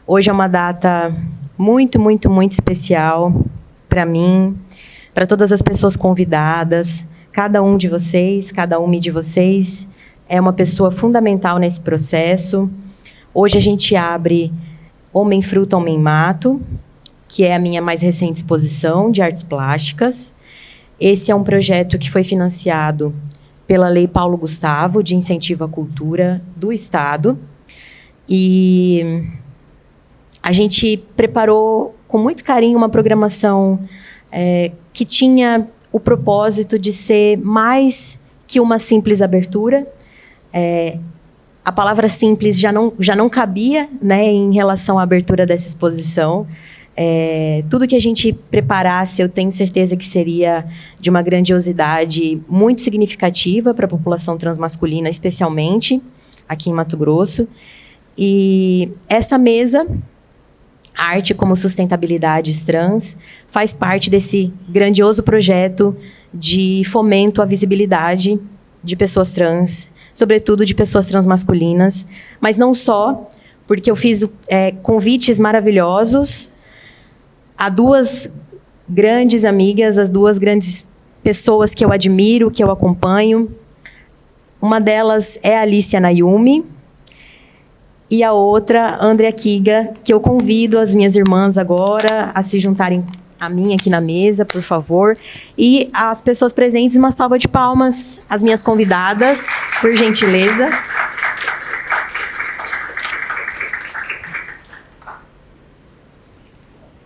Hoje é uma data muito, muito, muito especial para mim, para todas as pessoas convidadas. Cada um de vocês, cada uma de vocês é uma pessoa fundamental nesse processo. Hoje a gente abre Homem Fruto, Homem Mato, que é a minha mais recente exposição de artes plásticas. Esse é um projeto que foi financiado pela Lei Paulo Gustavo, de Incentivo à Cultura do Estado. E a gente preparou com muito carinho uma programação que tinha o propósito de ser mais que uma simples abertura. A palavra simples já não cabia, né, em relação à abertura dessa exposição. Tudo que a gente preparasse, eu tenho certeza que seria de uma grandiosidade muito significativa para a população transmasculina, especialmente aqui em Mato Grosso. E essa mesa, Arte como Sustentabilidades Trans, faz parte desse grandioso projeto de fomento à visibilidade de pessoas trans, sobretudo de pessoas transmasculinas, mas não só, porque eu fiz convites maravilhosos a duas grandes amigas, as duas grandes pessoas que eu admiro, que eu acompanho. Uma delas é a Alicia Nayumi, e a outra, Andrea Kiga, que eu convido as minhas irmãs agora a se juntarem a mim aqui na mesa, por favor. E as pessoas presentes, uma salva de palmas, as minhas convidadas, por gentileza.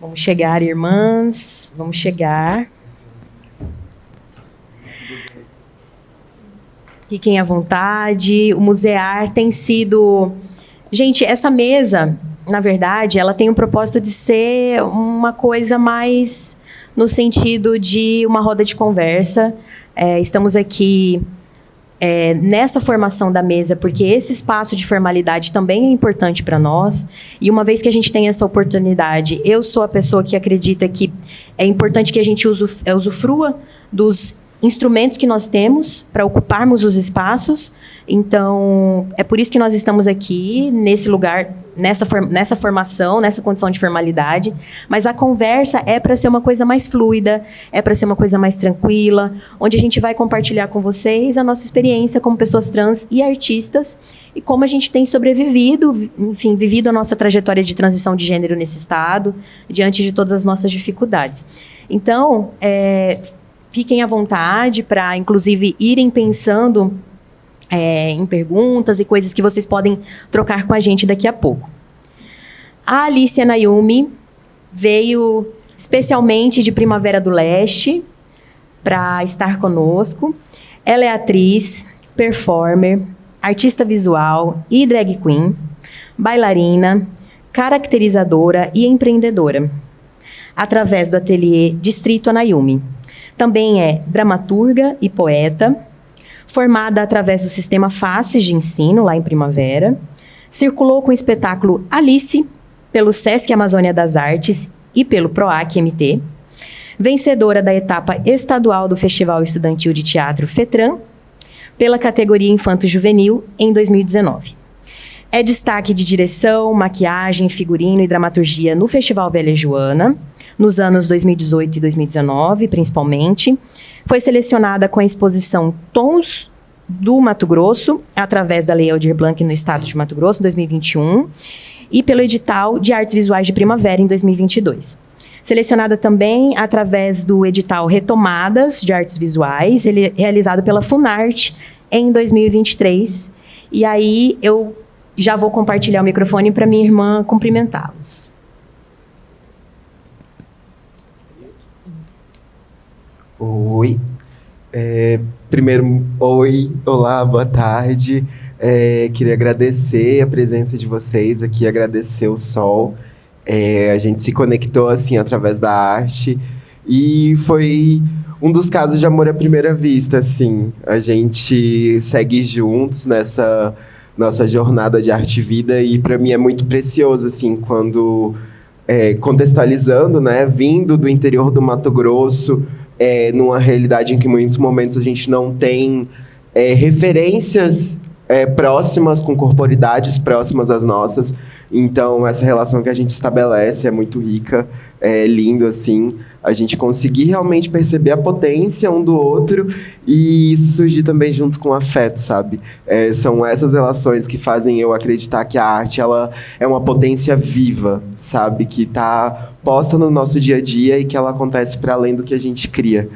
Vamos chegar, irmãs, vamos chegar. Fiquem à vontade. O Musear tem sido... Gente, essa mesa, na verdade, ela tem o propósito de ser uma coisa mais no sentido de uma roda de conversa. Estamos aqui nessa formação da mesa, porque esse espaço de formalidade também é importante para nós. E uma vez que a gente tem essa oportunidade, eu sou a pessoa que acredita que é importante que a gente usufrua dos instrumentos que nós temos para ocuparmos os espaços. Então, é por isso que nós estamos aqui, nesse lugar, nessa formação, nessa condição de formalidade. Mas a conversa é para ser uma coisa mais fluida, é para ser uma coisa mais tranquila, onde a gente vai compartilhar com vocês a nossa experiência como pessoas trans e artistas, e como a gente tem sobrevivido, enfim, vivido a nossa trajetória de transição de gênero nesse estado, diante de todas as nossas dificuldades. Então, fiquem à vontade para, inclusive, irem pensando em perguntas e coisas que vocês podem trocar com a gente daqui a pouco. A Alicia Nayumi veio especialmente de Primavera do Leste para estar conosco. Ela é atriz, performer, artista visual e drag queen, bailarina, caracterizadora e empreendedora, através do ateliê Distrito Anayumi. Também é dramaturga e poeta, formada através do sistema Faces de ensino, lá em Primavera. Circulou com o espetáculo Alice, pelo Sesc Amazônia das Artes e pelo PROAC MT. Vencedora da etapa estadual do Festival Estudantil de Teatro FETRAN, pela categoria Infanto-Juvenil, em 2019. É destaque de direção, maquiagem, figurino e dramaturgia no Festival Velha Joana, nos anos 2018 e 2019, principalmente. Foi selecionada com a exposição Tons do Mato Grosso, através da Lei Aldir Blanc no estado de Mato Grosso, em 2021, e pelo edital de Artes Visuais de Primavera, em 2022. Selecionada também através do edital Retomadas de Artes Visuais, realizado pela Funarte, em 2023. E aí eu já vou compartilhar o microfone para minha irmã cumprimentá-los. Oi. Primeiro, olá, boa tarde. Queria agradecer a presença de vocês aqui, agradecer o Sol. A gente se conectou assim através da arte e foi um dos casos de amor à primeira vista, assim. A gente segue juntos nessa nossa jornada de arte e vida e para mim é muito precioso, assim, quando contextualizando, né, vindo do interior do Mato Grosso, numa realidade em que em muitos momentos a gente não tem referências próximas, com corporidades próximas às nossas. Então, essa relação que a gente estabelece é muito rica, é lindo, assim. A gente conseguir realmente perceber a potência um do outro e isso surgir também junto com o afeto, sabe? São essas relações que fazem eu acreditar que a arte, ela é uma potência viva, sabe? Que tá posta no nosso dia a dia e que ela acontece para além do que a gente cria.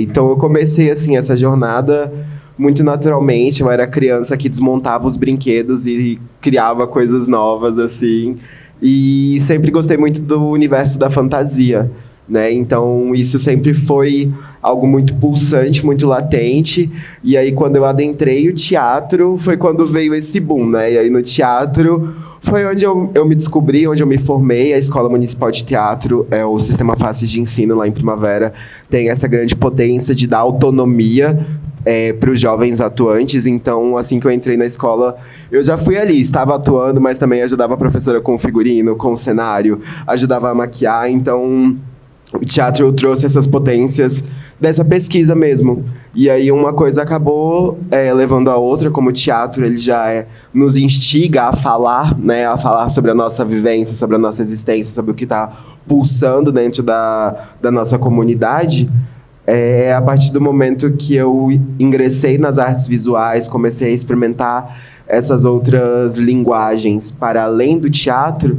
Então, eu comecei, assim, essa jornada muito naturalmente. Eu era criança que desmontava os brinquedos e criava coisas novas, assim. E sempre gostei muito do universo da fantasia, né? Então, isso sempre foi algo muito pulsante, muito latente. E aí, quando eu adentrei o teatro, foi quando veio esse boom, né? E aí, no teatro, foi onde eu me descobri, onde eu me formei. A Escola Municipal de Teatro, o Sistema Faces de Ensino lá em Primavera, tem essa grande potência de dar autonomia para os jovens atuantes. Então, assim que eu entrei na escola, eu já fui ali, estava atuando, mas também ajudava a professora com o figurino, com o cenário, ajudava a maquiar. Então, o teatro trouxe essas potências dessa pesquisa mesmo. E aí uma coisa acabou levando a outra, como o teatro ele já nos instiga a falar, né, a falar sobre a nossa vivência, sobre a nossa existência, sobre o que está pulsando dentro da nossa comunidade. A partir do momento que eu ingressei nas artes visuais, comecei a experimentar essas outras linguagens para além do teatro,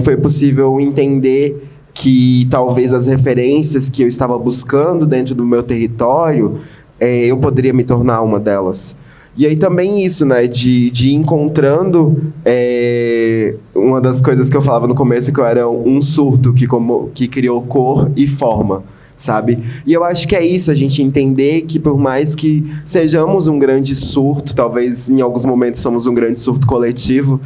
foi possível entender que talvez as referências que eu estava buscando dentro do meu território, eu poderia me tornar uma delas. E aí também isso, né, de ir encontrando, uma das coisas que eu falava no começo, que eu era um surto que criou cor e forma, sabe? E eu acho que é isso, a gente entender que por mais que sejamos um grande surto, talvez em alguns momentos somos um grande surto coletivo,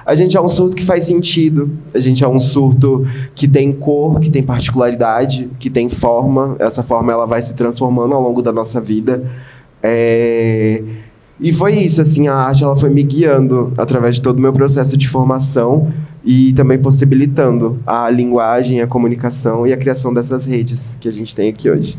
a gente é um surto que faz sentido, a gente é um surto que tem cor, que tem particularidade, que tem forma. Essa forma ela vai se transformando ao longo da nossa vida. E foi isso, assim, a arte ela foi me guiando através de todo o meu processo de formação e também possibilitando a linguagem, a comunicação e a criação dessas redes que a gente tem aqui hoje.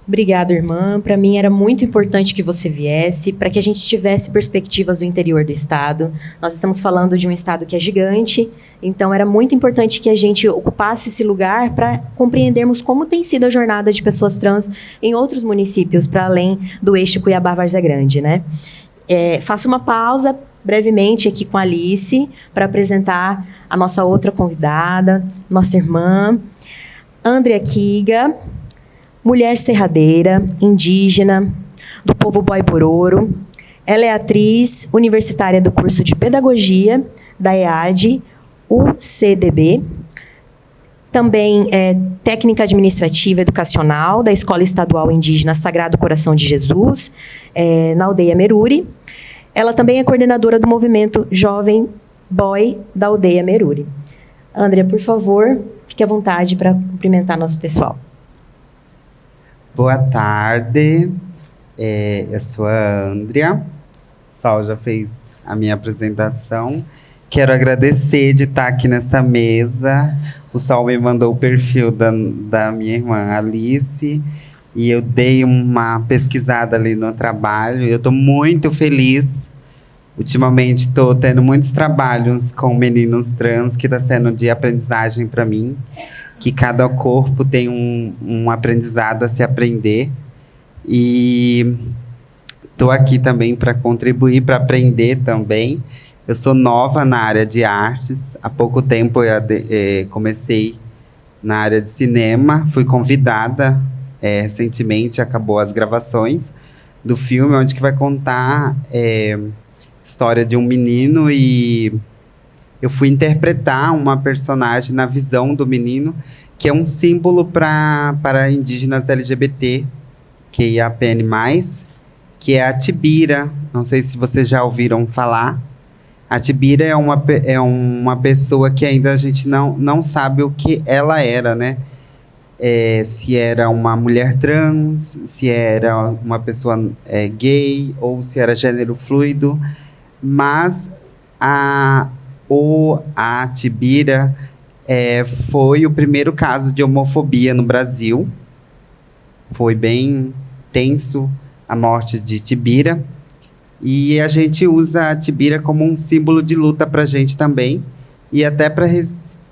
Obrigada, irmã. Para mim era muito importante que você viesse, para que a gente tivesse perspectivas do interior do estado. Nós estamos falando de um estado que é gigante, então era muito importante que a gente ocupasse esse lugar para compreendermos como tem sido a jornada de pessoas trans em outros municípios, para além do eixo Cuiabá-Várzea Grande, né? Faço uma pausa brevemente aqui com a Alice para apresentar a nossa outra convidada, nossa irmã, Andrea Kiga, mulher serradeira, indígena, do povo Boi-Bororo. Ela é atriz universitária do curso de Pedagogia da EAD, UCDB. Também é técnica administrativa educacional da Escola Estadual Indígena Sagrado Coração de Jesus, na aldeia Meruri. Ela também é coordenadora do movimento Jovem Boy da aldeia Meruri. Andrea, por favor, fique à vontade para cumprimentar nosso pessoal. Boa tarde, eu sou a Andrea, o Sol já fez a minha apresentação. Quero agradecer de estar aqui nessa mesa. O Sol me mandou o perfil da minha irmã Alice e eu dei uma pesquisada ali no trabalho. Eu estou muito feliz. Ultimamente estou tendo muitos trabalhos com meninos trans que está sendo de aprendizagem para mim. Que cada corpo tem um aprendizado a se aprender. E estou aqui também para contribuir, para aprender também. Eu sou nova na área de artes. Há pouco tempo eu comecei na área de cinema. Fui convidada recentemente, acabou as gravações do filme, onde que vai contar história de um menino e eu fui interpretar uma personagem na visão do menino, que é um símbolo para indígenas LGBT, QIAPN+, que é a Tibira. Não sei se vocês já ouviram falar. A Tibira é uma pessoa que ainda a gente não sabe o que ela era, né? Se era uma mulher trans, se era uma pessoa gay, ou se era gênero fluido. Mas a Tibira foi o primeiro caso de homofobia no Brasil. Foi bem tenso a morte de Tibira. E a gente usa a Tibira como um símbolo de luta para a gente também. E até para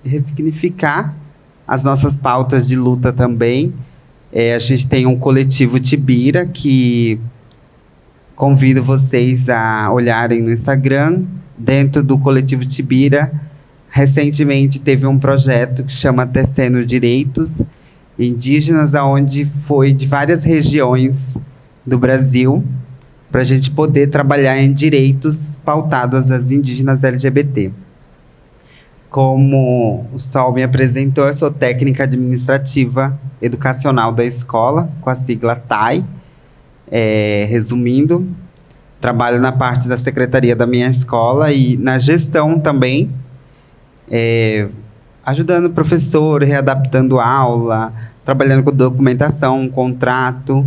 ressignificar as nossas pautas de luta também. A gente tem um coletivo Tibira que convido vocês a olharem no Instagram. Dentro do coletivo Tibira, recentemente teve um projeto que chama Tecendo Direitos Indígenas, onde foi de várias regiões do Brasil, para a gente poder trabalhar em direitos pautados às indígenas LGBT. Como o Sol me apresentou, eu sou técnica administrativa educacional da escola, com a sigla TAI. Resumindo, trabalho na parte da secretaria da minha escola e na gestão também, ajudando o professor, readaptando aula, trabalhando com documentação, contrato.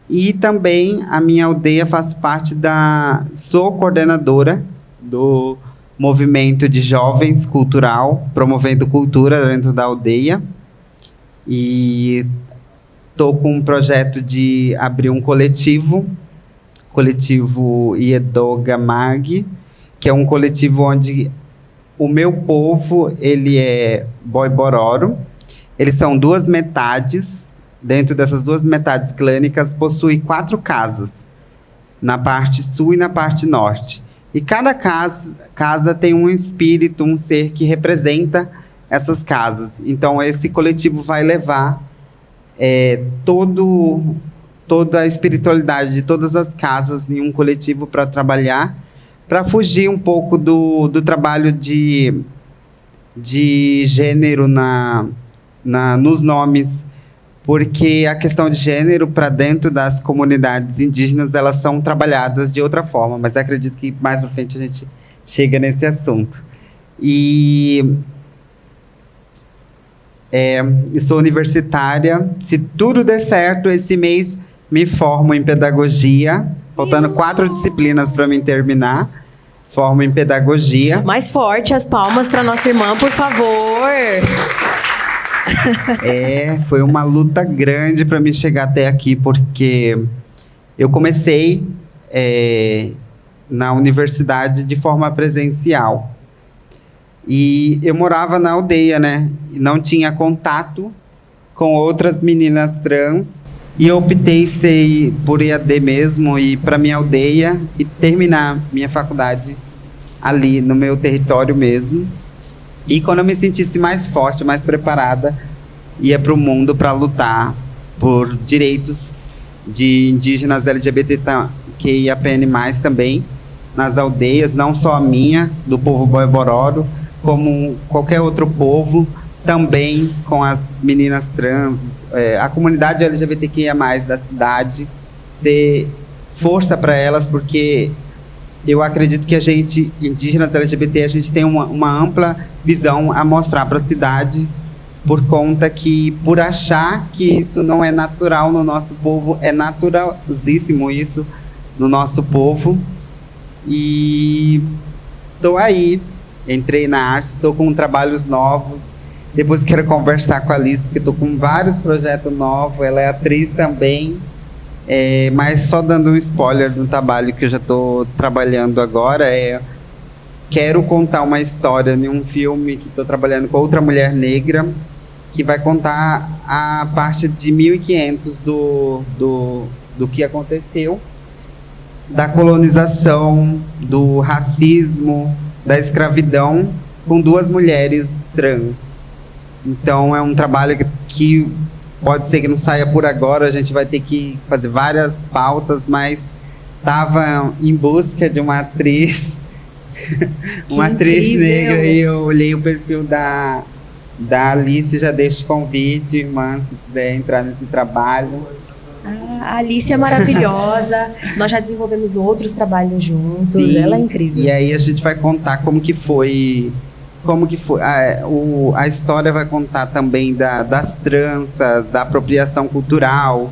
E também a minha aldeia faz parte sou coordenadora do movimento de jovens cultural, promovendo cultura dentro da aldeia. E estou com um projeto de abrir um coletivo Iedoga Mag, que é um coletivo onde o meu povo, ele é Boibororo. Eles são 2 metades. Dentro dessas 2 metades clânicas, possui 4 casas, na parte sul e na parte norte. E cada casa tem um espírito, um ser que representa essas casas. Então, esse coletivo vai levar toda a espiritualidade de todas as casas em um coletivo para trabalhar, para fugir um pouco do trabalho de gênero nos nomes, porque a questão de gênero para dentro das comunidades indígenas, elas são trabalhadas de outra forma, mas acredito que mais para frente a gente chega nesse assunto. E eu sou universitária, se tudo der certo, esse mês me formo em pedagogia, faltando 4 disciplinas para mim terminar, formo em pedagogia. Mais forte as palmas para nossa irmã, por favor! Foi uma luta grande para me chegar até aqui, porque eu comecei na universidade de forma presencial. E eu morava na aldeia, né? E não tinha contato com outras meninas trans. E eu optei por EAD mesmo, ir para minha aldeia e terminar minha faculdade ali no meu território mesmo. E quando eu me sentisse mais forte, mais preparada, ia para o mundo para lutar por direitos de indígenas LGBTQIAPN+, também, nas aldeias, não só a minha, do povo Boibororo, como qualquer outro povo, também com as meninas trans, a comunidade LGBTQIA+, da cidade, ser força para elas, porque eu acredito que a gente, indígenas LGBT, a gente tem uma ampla visão a mostrar para a cidade, por conta que, por achar que isso não é natural no nosso povo, é naturalzíssimo isso no nosso povo. E estou aí, entrei na arte, estou com trabalhos novos. Depois quero conversar com a Alice, porque estou com vários projetos novos, ela é atriz também. Mas só dando um spoiler do trabalho que eu já estou trabalhando agora, quero contar uma história em um filme que estou trabalhando com outra mulher negra, que vai contar a parte de 1500 do que aconteceu, da colonização, do racismo, da escravidão, com 2 mulheres trans. Então é um trabalho que pode ser que não saia por agora, a gente vai ter que fazer várias pautas, mas estava em busca de uma atriz, uma atriz negra, e eu olhei o perfil da Alice, já deixo o convite, irmã, se quiser entrar nesse trabalho. A Alice é maravilhosa, nós já desenvolvemos outros trabalhos juntos. Sim, ela é incrível. E aí a gente vai contar como que foi a história, vai contar também das tranças, da apropriação cultural,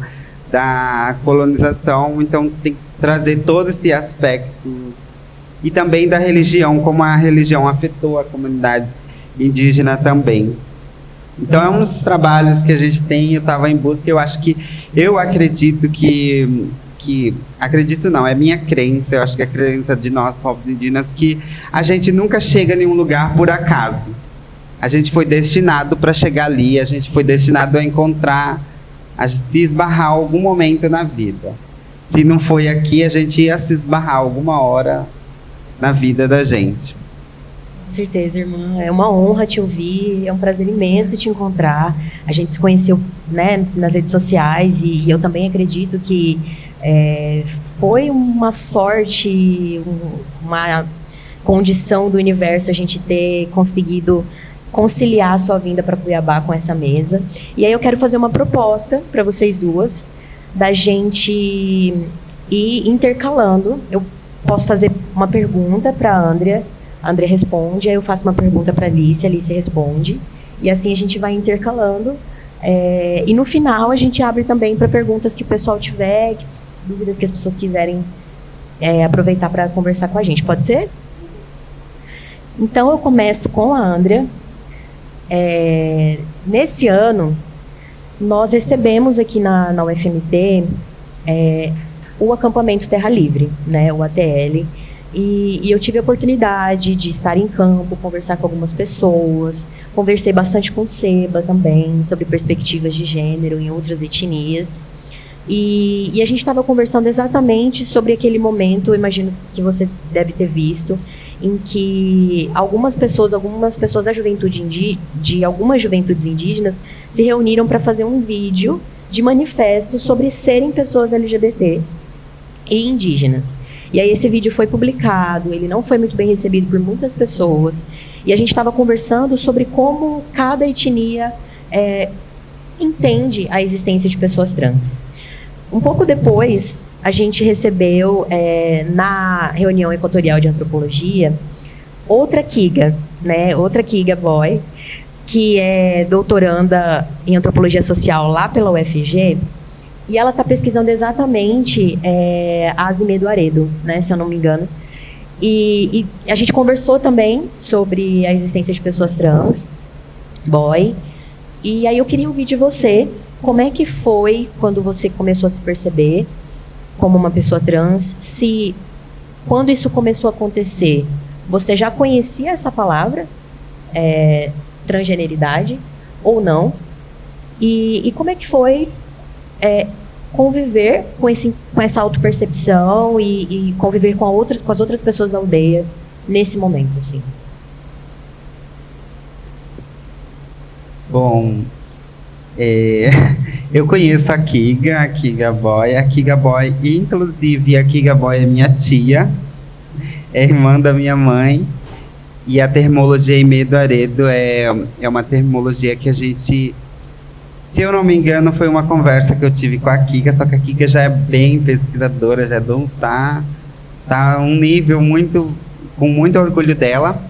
da colonização. Então tem que trazer todo esse aspecto, e também da religião, como a religião afetou a comunidade indígena também. Então é um dos trabalhos que a gente tem. Eu estava em busca, eu acredito que que... Acredito não, é minha crença, eu acho que é a crença de nós, povos indígenas, que a gente nunca chega em um lugar por acaso. A gente foi destinado para chegar ali, a gente foi destinado a encontrar, a se esbarrar algum momento na vida. Se não foi aqui, a gente ia se esbarrar alguma hora na vida da gente. Com certeza, irmã. É uma honra te ouvir, é um prazer imenso te encontrar. A gente se conheceu, né, nas redes sociais e eu também acredito que foi uma sorte, uma condição do universo a gente ter conseguido conciliar a sua vinda para Cuiabá com essa mesa. E aí eu quero fazer uma proposta para vocês duas, da gente ir intercalando. Eu posso fazer uma pergunta para a Andrea responde, aí eu faço uma pergunta para a Alice responde, e assim a gente vai intercalando. E no final a gente abre também para perguntas que o pessoal tiver, dúvidas que as pessoas quiserem aproveitar para conversar com a gente. Pode ser? Então eu começo com a Andrea. Nesse ano, nós recebemos aqui na UFMT o acampamento Terra Livre, né, o ATL, e eu tive a oportunidade de estar em campo, conversar com algumas pessoas, conversei bastante com o Seba também, sobre perspectivas de gênero em outras etnias, e a gente estava conversando exatamente sobre aquele momento, eu imagino que você deve ter visto, em que algumas pessoas da juventude de algumas juventudes indígenas se reuniram para fazer um vídeo de manifesto sobre serem pessoas LGBT e indígenas. E aí esse vídeo foi publicado, ele não foi muito bem recebido por muitas pessoas, e a gente estava conversando sobre como cada etnia entende a existência de pessoas trans. Um pouco depois, a gente recebeu, na reunião equatorial de antropologia, outra Kiga, né? Outra Kiga Boy, que é doutoranda em antropologia social lá pela UFG, e ela está pesquisando exatamente a Azimedo Aredo, né? Se eu não me engano. E a gente conversou também sobre a existência de pessoas trans, boy, e aí eu queria ouvir de você como é que foi quando você começou a se perceber como uma pessoa trans, se quando isso começou a acontecer, você já conhecia essa palavra, transgeneridade, ou não, e como é que foi conviver com essa autopercepção e conviver com as outras pessoas da aldeia nesse momento, assim? Bom, eu conheço a Kiga Boy. A Kiga Boy, inclusive, a Kiga Boy é minha tia, é irmã da minha mãe. E a termologia Azimedo Aredo é uma termologia que a gente, se eu não me engano, foi uma conversa que eu tive com a Kiga, só que a Kiga já é bem pesquisadora, já tá um nível com muito orgulho dela.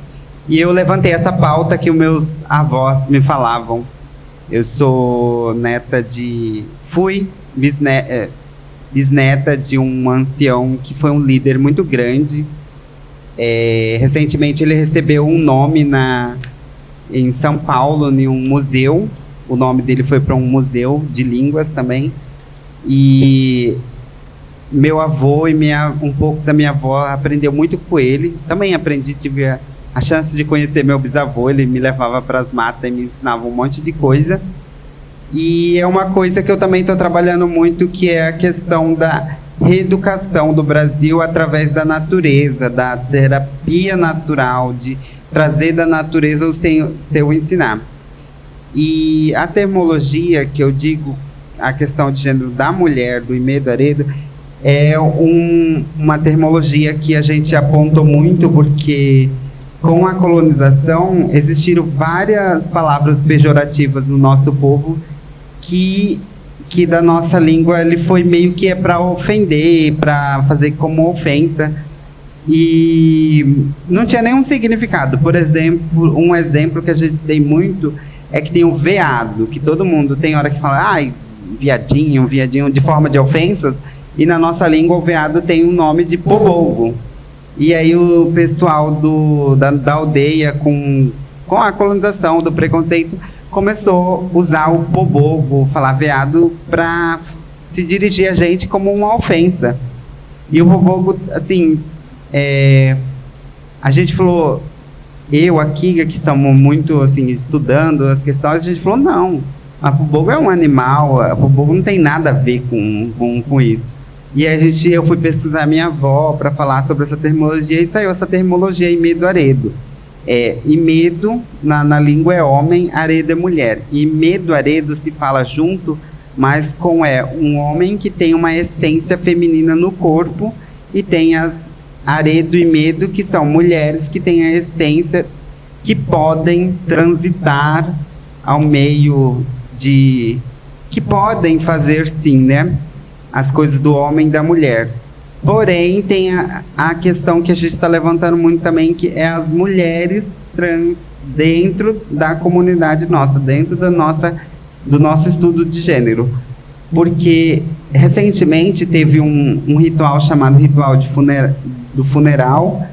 E eu levantei essa pauta que os meus avós me falavam. Eu sou fui bisneta de um ancião que foi um líder muito grande. Recentemente ele recebeu um nome em São Paulo, em um museu. O nome dele foi para um museu de línguas também. E meu avô e um pouco da minha avó aprendeu muito com ele. Também tive a chance de conhecer meu bisavô. Ele me levava para as matas e me ensinava um monte de coisa. E é uma coisa que eu também estou trabalhando muito, que é a questão da reeducação do Brasil através da natureza, da terapia natural, de trazer da natureza o seu ensinar. E a termologia, que eu digo, a questão de gênero da mulher, do Azimedo Aredo, é uma termologia que a gente apontou muito porque com a colonização existiram várias palavras pejorativas no nosso povo que da nossa língua ele foi meio que para ofender, para fazer como ofensa, e não tinha nenhum significado. Por exemplo, um exemplo que a gente tem muito é que tem o veado, que todo mundo tem hora que fala, ai, viadinho, de forma de ofensas, e na nossa língua o veado tem o nome de pobogo. E aí o pessoal da aldeia, com a colonização, do preconceito, começou a usar o pobogo, falar veado, para se dirigir a gente como uma ofensa. E o Vobogo, assim, a gente falou, eu, a Kiga, que somos muito, assim, estudando as questões, a gente falou, não, a Vobogo é um animal, a Vobogo não tem nada a ver com isso. E eu fui pesquisar minha avó para falar sobre essa terminologia, e saiu essa terminologia Imedo Aredo. Imedo, na língua é homem, Aredo é mulher. Imedo Aredo se fala junto, mas um homem que tem uma essência feminina no corpo, e tem as Aredo e Medo, que são mulheres que têm a essência, que podem transitar ao meio que podem fazer, sim, né, as coisas do homem e da mulher. Porém, tem a questão que a gente está levantando muito também, que é as mulheres trans dentro da comunidade nossa, dentro do nosso estudo de gênero. Porque, recentemente, teve um ritual chamado Ritual do Funeral,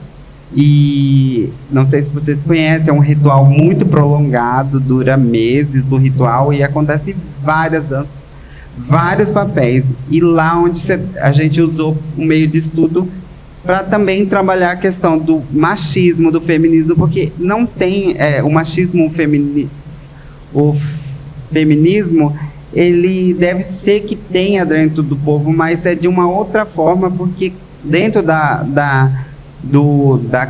e não sei se vocês conhecem, é um ritual muito prolongado, dura meses o ritual, e acontece várias danças, vários papéis, e lá onde a gente usou um meio de estudo para também trabalhar a questão do machismo, do feminismo, porque não tem o machismo, o feminismo, ele deve ser que tenha dentro do povo, mas é de uma outra forma, porque dentro da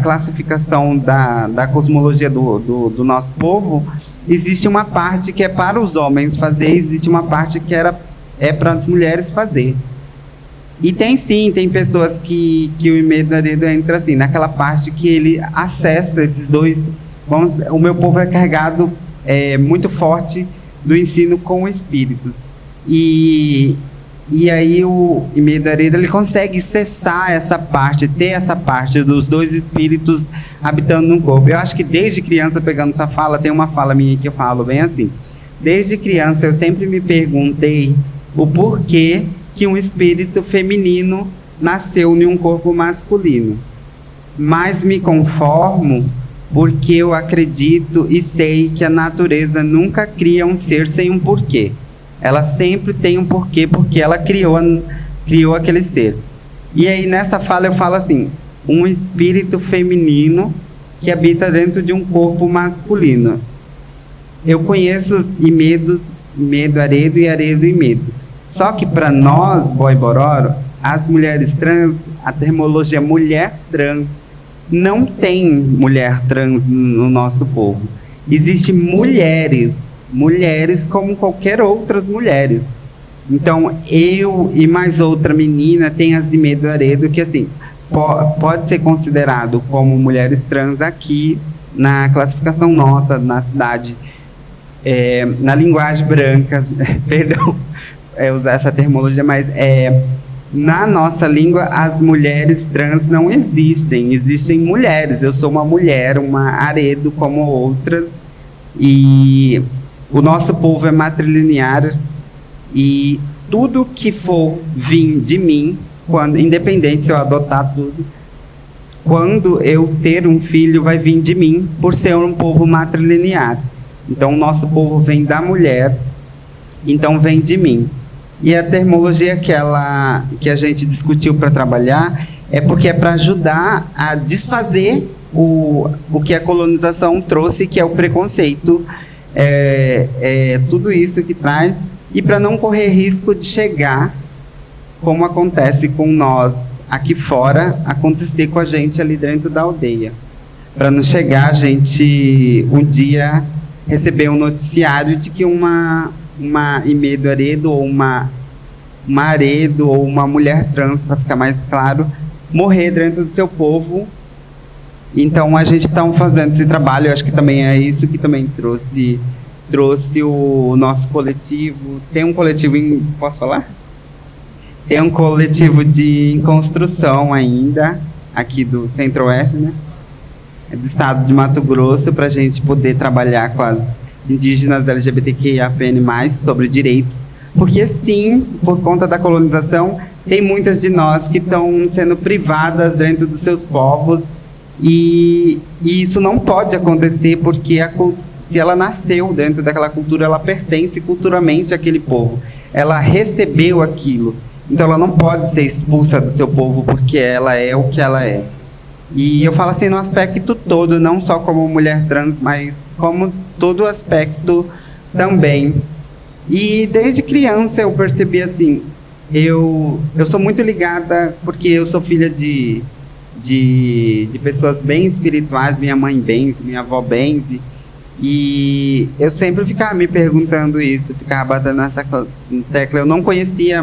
classificação da cosmologia do nosso povo, existe uma parte que é para os homens fazer, existe uma parte que é para as mulheres fazer. E tem pessoas que o Imedo Aredo entra assim, naquela parte que ele acessa esses dois. O meu povo é carregado muito forte do ensino com espíritos. E aí o Imedo Aredo, ele consegue cessar essa parte, ter essa parte dos dois espíritos habitando no corpo. Eu acho que desde criança, pegando sua fala, tem uma fala minha que eu falo bem assim. Desde criança eu sempre me perguntei o porquê que um espírito feminino nasceu em um corpo masculino. Mas me conformo porque eu acredito e sei que a natureza nunca cria um ser sem um porquê. Ela sempre tem um porquê, porque ela criou aquele ser. E aí nessa fala eu falo assim, um espírito feminino que habita dentro de um corpo masculino. Eu conheço os Imedos, Imedo Aredo e Aredo Imedo. Só que para nós, Boi Bororo, as mulheres trans, a terminologia mulher trans, não tem mulher trans no nosso povo. Existem mulheres como qualquer outras mulheres. Então, eu e mais outra menina tem as Imedo Aredo, que assim, pode ser considerado como mulheres trans aqui na classificação nossa, na cidade, na linguagem branca, perdão, usar essa terminologia, mas na nossa língua as mulheres trans não existem, existem mulheres. Eu sou uma mulher, uma Aredo como outras, e o nosso povo é matrilinear, e tudo que for vir de mim, independente se eu adotar tudo, quando eu ter um filho, vai vir de mim, por ser um povo matrilinear. Então o nosso povo vem da mulher, então vem de mim. E a terminologia que a gente discutiu para trabalhar é porque é para ajudar a desfazer o que a colonização trouxe, que é o preconceito, tudo isso que traz, e para não correr risco de chegar, como acontece com nós aqui fora, acontecer com a gente ali dentro da aldeia. Para não chegar a gente um dia receber um noticiário de que uma Imedo Aredo ou uma Aredo ou uma mulher trans, para ficar mais claro, morrer dentro do seu povo. Então a gente está fazendo esse trabalho. Eu acho que também é isso que também trouxe o nosso coletivo. Tem um coletivo posso falar? Tem um coletivo em construção ainda, aqui do Centro-Oeste, né? Do estado de Mato Grosso, para a gente poder trabalhar com as indígenas LGBTQIAPN+, sobre direitos. Porque sim, por conta da colonização, tem muitas de nós que estão sendo privadas dentro dos seus povos, E isso não pode acontecer porque se ela nasceu dentro daquela cultura, ela pertence culturalmente àquele povo. Ela recebeu aquilo. Então ela não pode ser expulsa do seu povo porque ela é o que ela é. E eu falo assim no aspecto todo, não só como mulher trans, mas como todo aspecto também. E desde criança eu percebi assim, eu sou muito ligada porque eu sou filha de pessoas bem espirituais, minha mãe benze, minha avó benze. E eu sempre ficava me perguntando isso, ficava batendo nessa tecla. Eu não conhecia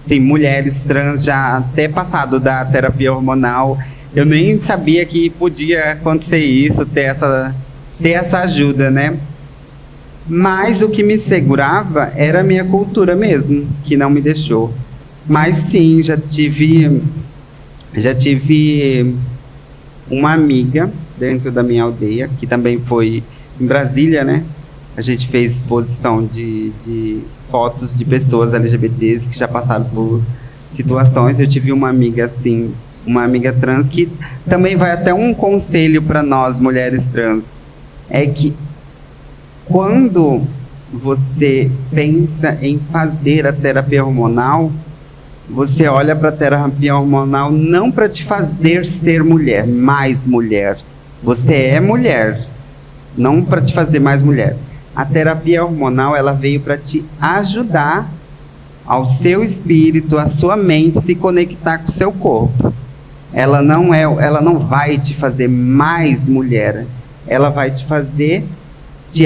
assim, mulheres trans já até passado da terapia hormonal. Eu nem sabia que podia acontecer isso, ter essa ajuda, né? Mas o que me segurava era a minha cultura mesmo, que não me deixou. Mas sim, já tive uma amiga dentro da minha aldeia, que também foi em Brasília, né? A gente fez exposição de fotos de pessoas LGBTs que já passaram por situações. Eu tive uma amiga assim, uma amiga trans, que também vai até um conselho para nós, mulheres trans. É que quando você pensa em fazer a terapia hormonal, você olha para a terapia hormonal não para te fazer ser mulher, mais mulher. Você é mulher, não para te fazer mais mulher. A terapia hormonal, ela veio para te ajudar ao seu espírito, à sua mente se conectar com o seu corpo. Ela não vai te fazer mais mulher. Ela vai te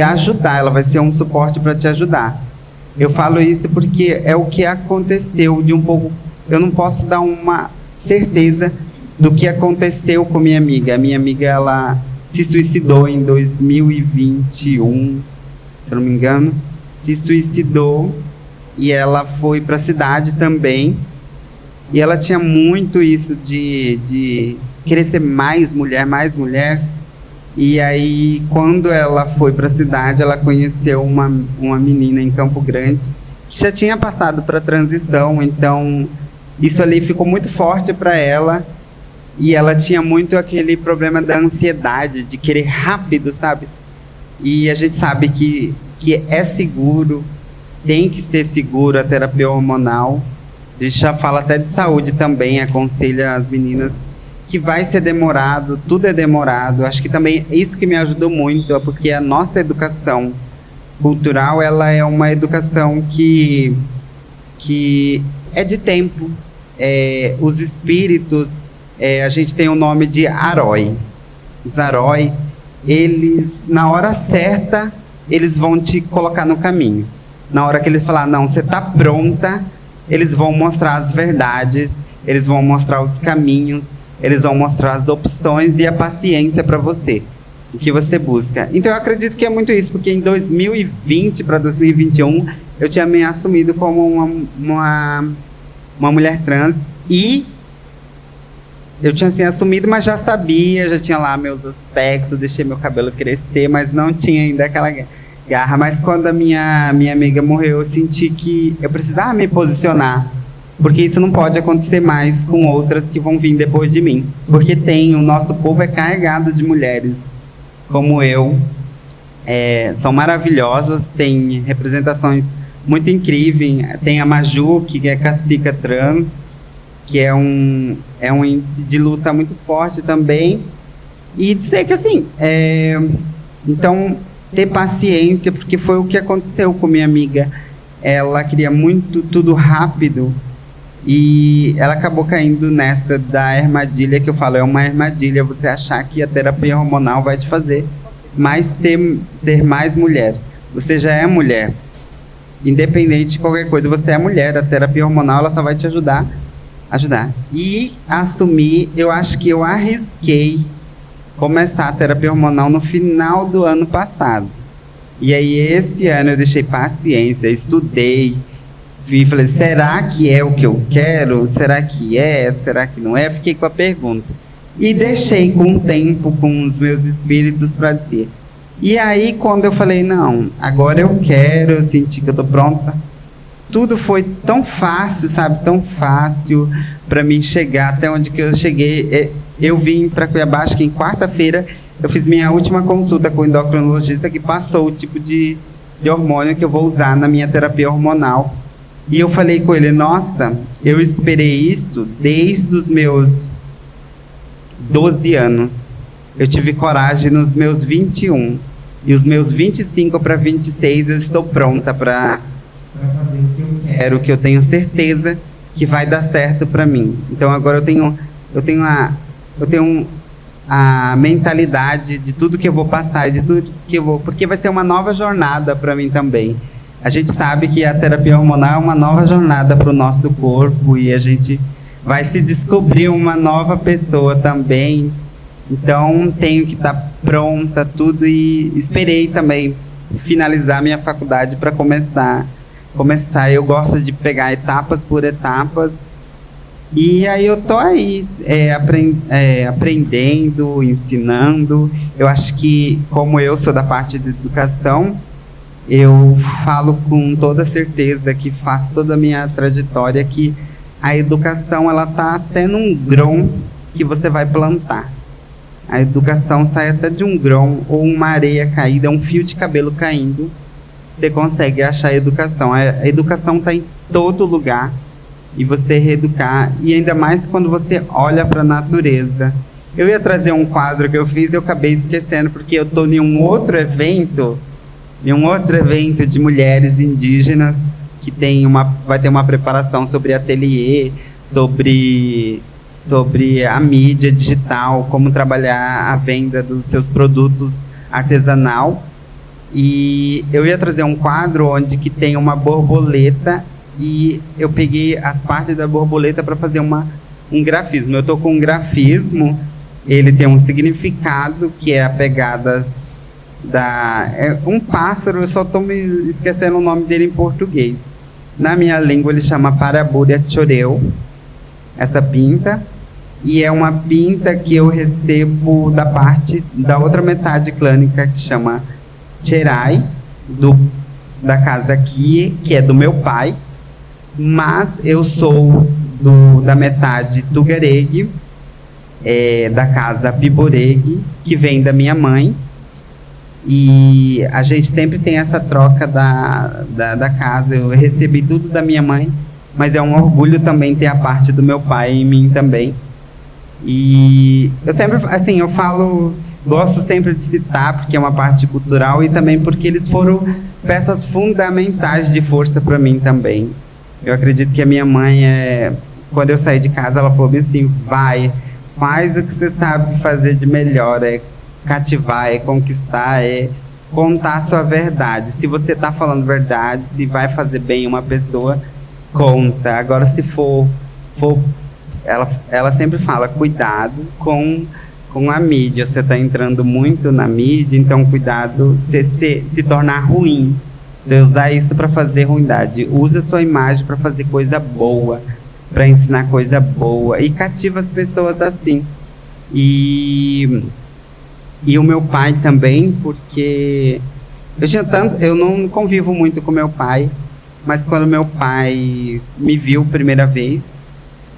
ajudar, ela vai ser um suporte para te ajudar. Eu falo isso porque é o que aconteceu de um pouco. Eu não posso dar uma certeza do que aconteceu com minha amiga. A minha amiga, ela se suicidou em 2021, se eu não me engano. Se suicidou e ela foi para a cidade também. E ela tinha muito isso de querer ser mais mulher, mais mulher. E aí, quando ela foi para a cidade, ela conheceu uma menina em Campo Grande que já tinha passado para a transição. Então, isso ali ficou muito forte para ela. E ela tinha muito aquele problema da ansiedade, de querer rápido, sabe? E a gente sabe que é seguro, tem que ser seguro a terapia hormonal. A gente já fala até de saúde também, aconselha as meninas que vai ser demorado, tudo é demorado. Acho que também isso que me ajudou muito, é porque a nossa educação cultural, ela é uma educação que é de tempo. Os espíritos, a gente tem o nome de Arói. Os Arói, eles, na hora certa, eles vão te colocar no caminho. Na hora que eles falar, não, você está pronta, eles vão mostrar as verdades, eles vão mostrar os caminhos, eles vão mostrar as opções e a paciência para você, o que você busca. Então eu acredito que é muito isso, porque em 2020 para 2021 eu tinha me assumido como uma mulher trans e eu tinha assim assumido, mas já sabia, já tinha lá meus aspectos, deixei meu cabelo crescer, mas não tinha ainda aquela garra. Mas quando a minha amiga morreu, eu senti que eu precisava me posicionar, porque isso não pode acontecer mais com outras que vão vir depois de mim. Porque o nosso povo é carregado de mulheres como eu, são maravilhosas, tem representações muito incríveis. Tem a Maju, que é cacica trans, que é um índice de luta muito forte também. E dizer que assim, então ter paciência, porque foi o que aconteceu com minha amiga. Ela queria muito tudo rápido e ela acabou caindo nessa da armadilha, que eu falo, é uma armadilha você achar que a terapia hormonal vai te fazer ser mais mulher. Você já é mulher, independente de qualquer coisa, você é mulher. A terapia hormonal, ela só vai te ajudar. E assumir, eu acho que eu arrisquei começar a terapia hormonal no final do ano passado. E aí esse ano eu deixei paciência, estudei, vi, falei, será que é o que eu quero? Será que é? Será que não é? Fiquei com a pergunta. E deixei com o tempo, com os meus espíritos para dizer. E aí quando eu falei, não, agora eu quero, eu senti que eu tô pronta. Tudo foi tão fácil, sabe? Tão fácil para mim chegar até onde que eu cheguei. eu vim para Cuiabá, acho que em quarta-feira, eu fiz minha última consulta com o endocrinologista que passou o tipo de hormônio que eu vou usar na minha terapia hormonal. E eu falei com ele, nossa, eu esperei isso desde os meus 12 anos. Eu tive coragem nos meus 21. E os meus 25 para 26 eu estou pronta para fazer o que eu quero, que eu tenho certeza que vai dar certo para mim. Então agora eu tenho a mentalidade de tudo que eu vou passar, de tudo que eu vou, porque vai ser uma nova jornada para mim também. A gente sabe que a terapia hormonal é uma nova jornada para o nosso corpo e a gente vai se descobrir uma nova pessoa também. Então, tenho que estar pronta, tudo, e esperei também finalizar minha faculdade para começar. Eu gosto de pegar etapas por etapas. E aí eu tô aí, aprendendo, ensinando. Eu acho que, como eu sou da parte de educação, eu falo com toda certeza que faço toda a minha trajetória que a educação, ela tá até num grão que você vai plantar. A educação sai até de um grão, ou uma areia caída, um fio de cabelo caindo. Você consegue achar a educação. A educação está em todo lugar. E você reeducar, e ainda mais quando você olha para a natureza. Eu ia trazer um quadro que eu fiz e eu acabei esquecendo, porque eu estou em um outro evento de mulheres indígenas, que vai ter uma preparação sobre ateliê, sobre a mídia digital, como trabalhar a venda dos seus produtos artesanal. E eu ia trazer um quadro onde que tem uma borboleta, e eu peguei as partes da borboleta para fazer um grafismo. Eu estou com um grafismo, ele tem um significado, que é a pegada é um pássaro, eu só estou me esquecendo o nome dele em português. Na minha língua ele chama Parabúria Choreu, essa pinta. E é uma pinta que eu recebo da parte da outra metade clânica, que chama Cherai, da casa aqui, que é do meu pai. Mas eu sou da metade Tugareg, da casa Piboreg, que vem da minha mãe. E a gente sempre tem essa troca da casa. Eu recebi tudo da minha mãe, mas é um orgulho também ter a parte do meu pai em mim também. E eu sempre, assim, gosto sempre de citar, porque é uma parte cultural e também porque eles foram peças fundamentais de força para mim também. Eu acredito que a minha mãe, quando eu saí de casa, ela falou bem assim, faz o que você sabe fazer de melhor, é cativar, é conquistar, é contar a sua verdade. Se você está falando verdade, se vai fazer bem uma pessoa, conta. Agora, se for ela sempre fala, cuidado com a mídia. Você está entrando muito na mídia, então cuidado se tornar ruim. Você usar isso para fazer ruindade. Usa a sua imagem para fazer coisa boa, para ensinar coisa boa. E cativa as pessoas assim. E o meu pai também, porque eu não convivo muito com meu pai, mas quando meu pai me viu a primeira vez,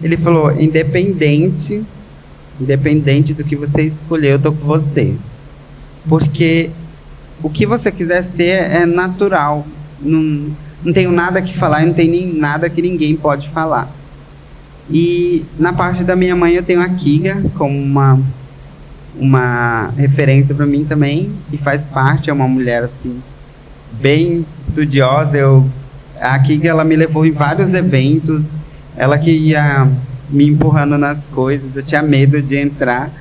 ele falou, independente do que você escolher, eu tô com você. Porque o que você quiser ser é natural. Não tenho nada que falar, não tem nem nada que ninguém pode falar. E na parte da minha mãe eu tenho a Kiga como uma referência para mim também, e faz parte, é uma mulher assim, bem estudiosa. A Kiga, ela me levou em vários eventos, ela que ia me empurrando nas coisas, eu tinha medo de entrar.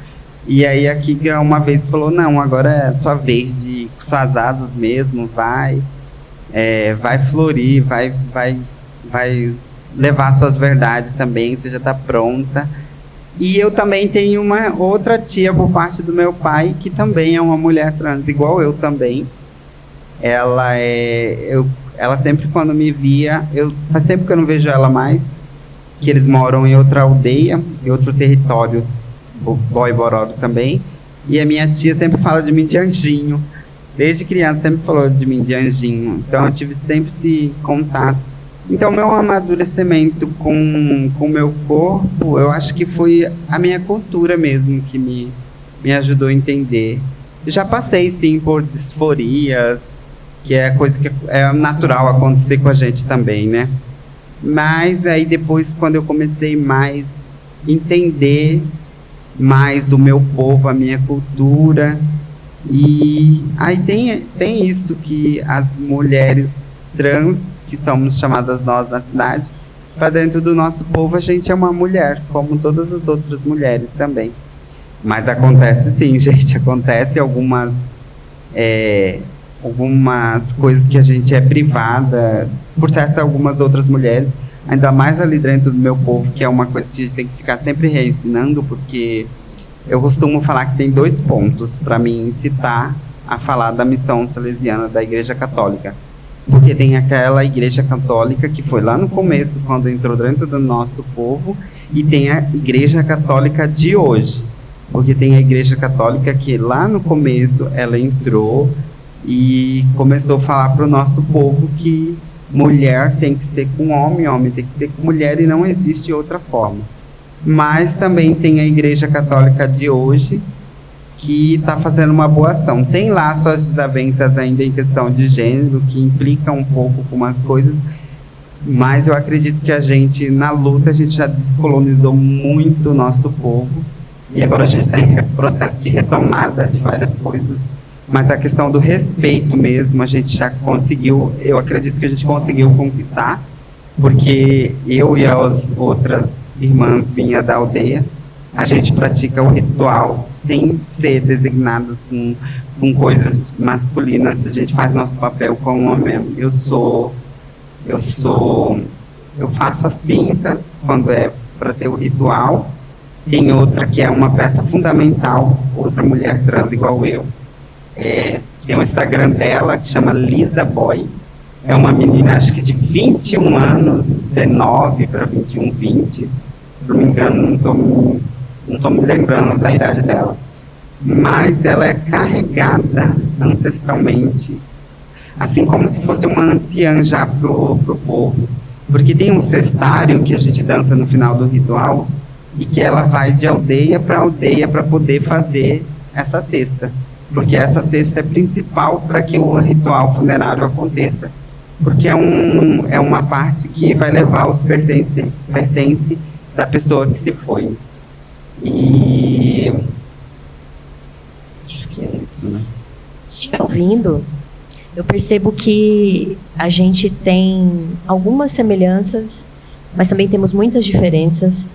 E aí a Kiga uma vez falou, não, agora é sua vez de ir com suas asas mesmo, vai florir, vai levar suas verdades também, você já está pronta. E eu também tenho uma outra tia por parte do meu pai, que também é uma mulher trans, igual eu também. Ela sempre, quando me via, faz tempo que eu não vejo ela mais, que eles moram em outra aldeia, em outro território, Boi-Bororo também, e a minha tia sempre fala de mim de anjinho. Desde criança sempre falou de mim de anjinho. Então eu tive sempre esse contato. Então, meu amadurecimento com o meu corpo, eu acho que foi a minha cultura mesmo que me ajudou a entender. Já passei, sim, por disforias, que é coisa que é natural acontecer com a gente também, né? Mas aí depois, quando eu comecei mais entender mais o meu povo, a minha cultura, e aí tem isso que as mulheres trans, que somos chamadas nós na cidade, para dentro do nosso povo a gente é uma mulher, como todas as outras mulheres também. Mas acontece sim, gente, acontece algumas coisas que a gente é privada, por certo, algumas outras mulheres, ainda mais ali dentro do meu povo, que é uma coisa que a gente tem que ficar sempre reensinando, porque eu costumo falar que tem 2 pontos para me incitar a falar da missão salesiana da Igreja Católica. Porque tem aquela Igreja Católica que foi lá no começo, quando entrou dentro do nosso povo, e tem a Igreja Católica de hoje. Porque tem a Igreja Católica que lá no começo ela entrou e começou a falar para o nosso povo que mulher tem que ser com homem, homem tem que ser com mulher, e não existe outra forma. Mas também tem a Igreja Católica de hoje, que está fazendo uma boa ação. Tem lá suas desavenças ainda em questão de gênero, que implica um pouco com umas coisas, mas eu acredito que a gente, na luta, a gente já descolonizou muito o nosso povo, e agora a gente tem processo de retomada de várias coisas. Mas a questão do respeito mesmo, a gente já conseguiu, eu acredito que a gente conseguiu conquistar, porque eu e as outras irmãs minhas da aldeia, a gente pratica o ritual sem ser designadas com coisas masculinas. A gente faz nosso papel como homem. Eu faço as pintas quando é para ter o ritual. Tem outra que é uma peça fundamental, outra mulher trans igual eu. Tem um Instagram dela que chama Lisa Boy. É uma menina, acho que de 21 anos, 19 para 21, 20. Se não me engano, não estou me lembrando da idade dela, mas ela é carregada ancestralmente, assim como se fosse uma anciã já pro povo, porque tem um cestário que a gente dança no final do ritual, e que ela vai de aldeia para poder fazer essa cesta, porque essa cesta é principal para que o ritual funerário aconteça, porque é uma parte que vai levar os pertence da pessoa que se foi. E acho que é isso, né? Te ouvindo, eu percebo que a gente tem algumas semelhanças, mas também temos muitas diferenças.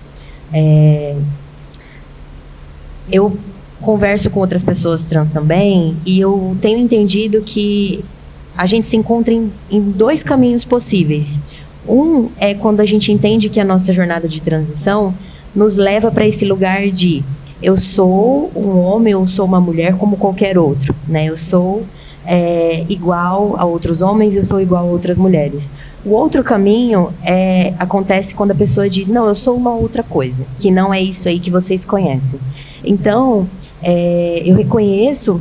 Eu converso com outras pessoas trans também, e eu tenho entendido que a gente se encontra em 2 caminhos possíveis. Um é quando a gente entende que a nossa jornada de transição nos leva para esse lugar de eu sou um homem, eu sou uma mulher como qualquer outro, né? Eu sou igual a outros homens, eu sou igual a outras mulheres. O outro caminho acontece quando a pessoa diz, não, eu sou uma outra coisa, que não é isso aí que vocês conhecem. Então, eu reconheço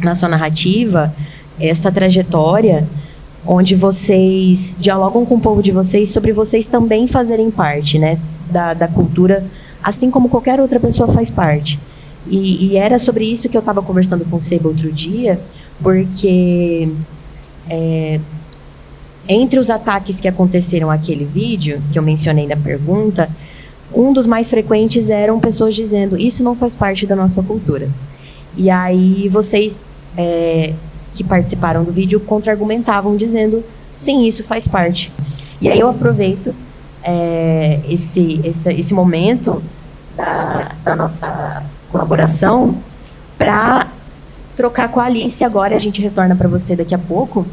na sua narrativa essa trajetória onde vocês dialogam com o povo de vocês sobre vocês também fazerem parte, né, da cultura, assim como qualquer outra pessoa faz parte. E era sobre isso que eu estava conversando com o Seba outro dia, porque entre os ataques que aconteceram naquele vídeo, que eu mencionei na pergunta, um dos mais frequentes eram pessoas dizendo, isso não faz parte da nossa cultura. E aí vocês que participaram do vídeo contra-argumentavam dizendo, sim, isso faz parte. E aí eu aproveito esse momento da nossa colaboração para trocar com a Alice agora. A gente retorna para você daqui a pouco.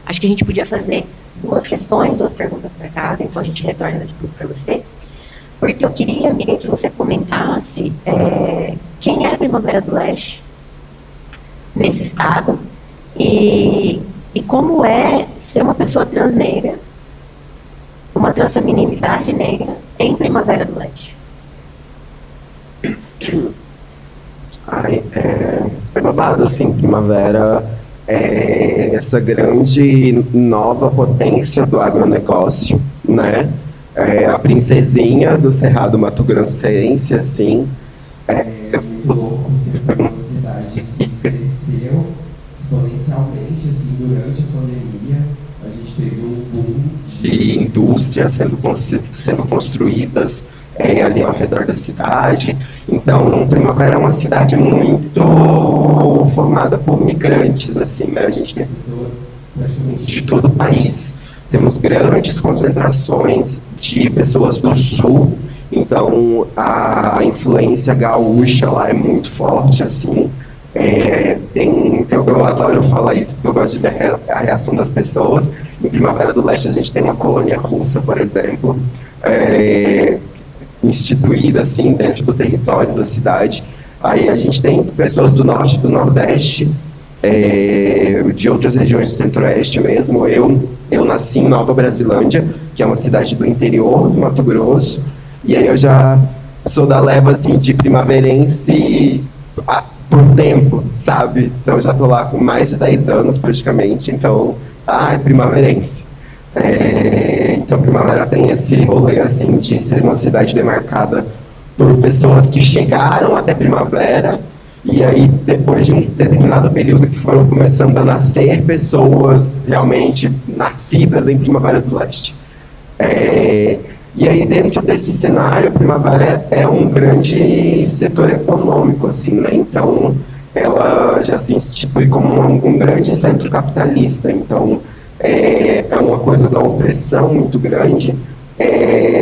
Acho que a gente podia fazer 2 questões, 2 perguntas para cada, então a gente retorna daqui a pouco para você. Porque eu queria que você comentasse quem é a Primavera do Leste nesse estado e como é ser uma pessoa trans negra, uma transfeminilidade negra em Primavera do Leste. Foi babado, assim, Primavera essa grande nova potência do agronegócio, né? A princesinha do Cerrado Mato-Grossense, assim, muito louco, porque foi uma cidade que cresceu exponencialmente, assim, durante a pandemia. A gente teve um boom de indústrias sendo construídas ali ao redor da cidade. Então, Primavera é uma cidade muito formada por migrantes, assim, né? A gente tem pessoas praticamente de todo o país. Temos grandes concentrações de pessoas do sul, então a influência gaúcha lá é muito forte, assim. Eu adoro falar isso, porque eu gosto de ver a reação das pessoas. Em Primavera do Leste a gente tem uma colônia russa, por exemplo, instituída assim dentro do território da cidade. Aí a gente tem pessoas do norte e do nordeste, de outras regiões do centro-oeste mesmo. Eu nasci em Nova Brasilândia, que é uma cidade do interior do Mato Grosso, e aí eu já sou da leva assim de primaverense por tempo, sabe? Então eu já tô lá com mais de 10 anos praticamente, então, é primaverense. Então Primavera tem esse rolê assim de ser uma cidade demarcada por pessoas que chegaram até Primavera, e aí depois de um determinado período que foram começando a nascer pessoas realmente nascidas em Primavera do Leste. E aí dentro desse cenário, Primavera é um grande setor econômico, assim, né? Então ela já se institui como um grande centro capitalista. Então é uma coisa da opressão muito grande,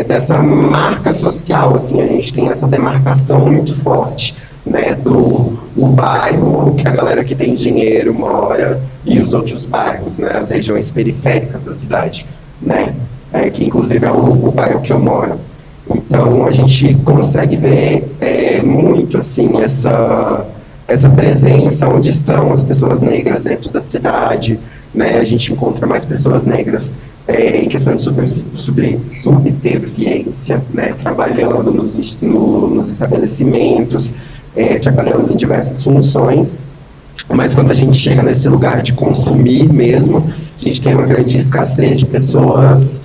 dessa marca social, assim, a gente tem essa demarcação muito forte, né, o bairro que a galera que tem dinheiro mora e os outros bairros, né, as regiões periféricas da cidade, né, que inclusive é o bairro que eu moro. Então a gente consegue ver muito assim essa presença onde estão as pessoas negras dentro da cidade, né? A gente encontra mais pessoas negras em questão de subserviência, né? Trabalhando nos estabelecimentos, trabalhando em diversas funções. Mas quando a gente chega nesse lugar de consumir mesmo, a gente tem uma grande escassez de pessoas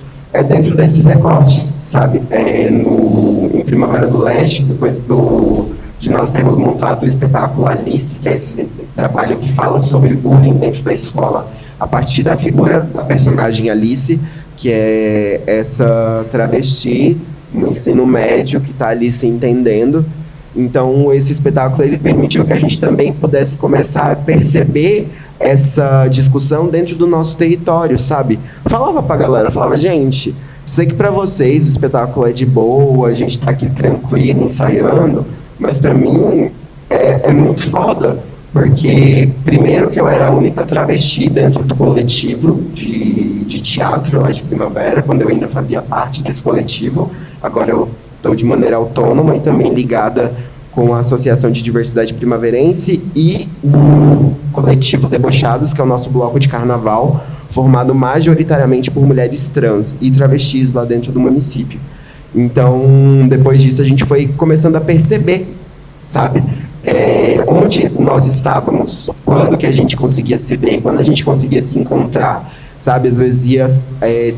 dentro desses recortes, sabe? Em Primavera do Leste, depois de nós termos montado o espetáculo Alice, que é esse trabalho que fala sobre bullying dentro da escola, a partir da figura da personagem Alice, que é essa travesti no ensino médio que está ali se entendendo. Então, esse espetáculo ele permitiu que a gente também pudesse começar a perceber essa discussão dentro do nosso território, sabe? Falava pra galera, falava, gente, sei que pra vocês o espetáculo é de boa, a gente tá aqui tranquilo, ensaiando, mas pra mim é muito foda, porque primeiro que eu era a única travesti dentro do coletivo de teatro lá de Primavera, quando eu ainda fazia parte desse coletivo, agora eu estou de maneira autônoma e também ligada com a Associação de Diversidade Primaverense e o Coletivo Debochados, que é o nosso bloco de carnaval, formado majoritariamente por mulheres trans e travestis lá dentro do município. Então, depois disso, a gente foi começando a perceber, sabe, onde nós estávamos, quando que a gente conseguia se ver, quando a gente conseguia se encontrar, sabe, às vezes ia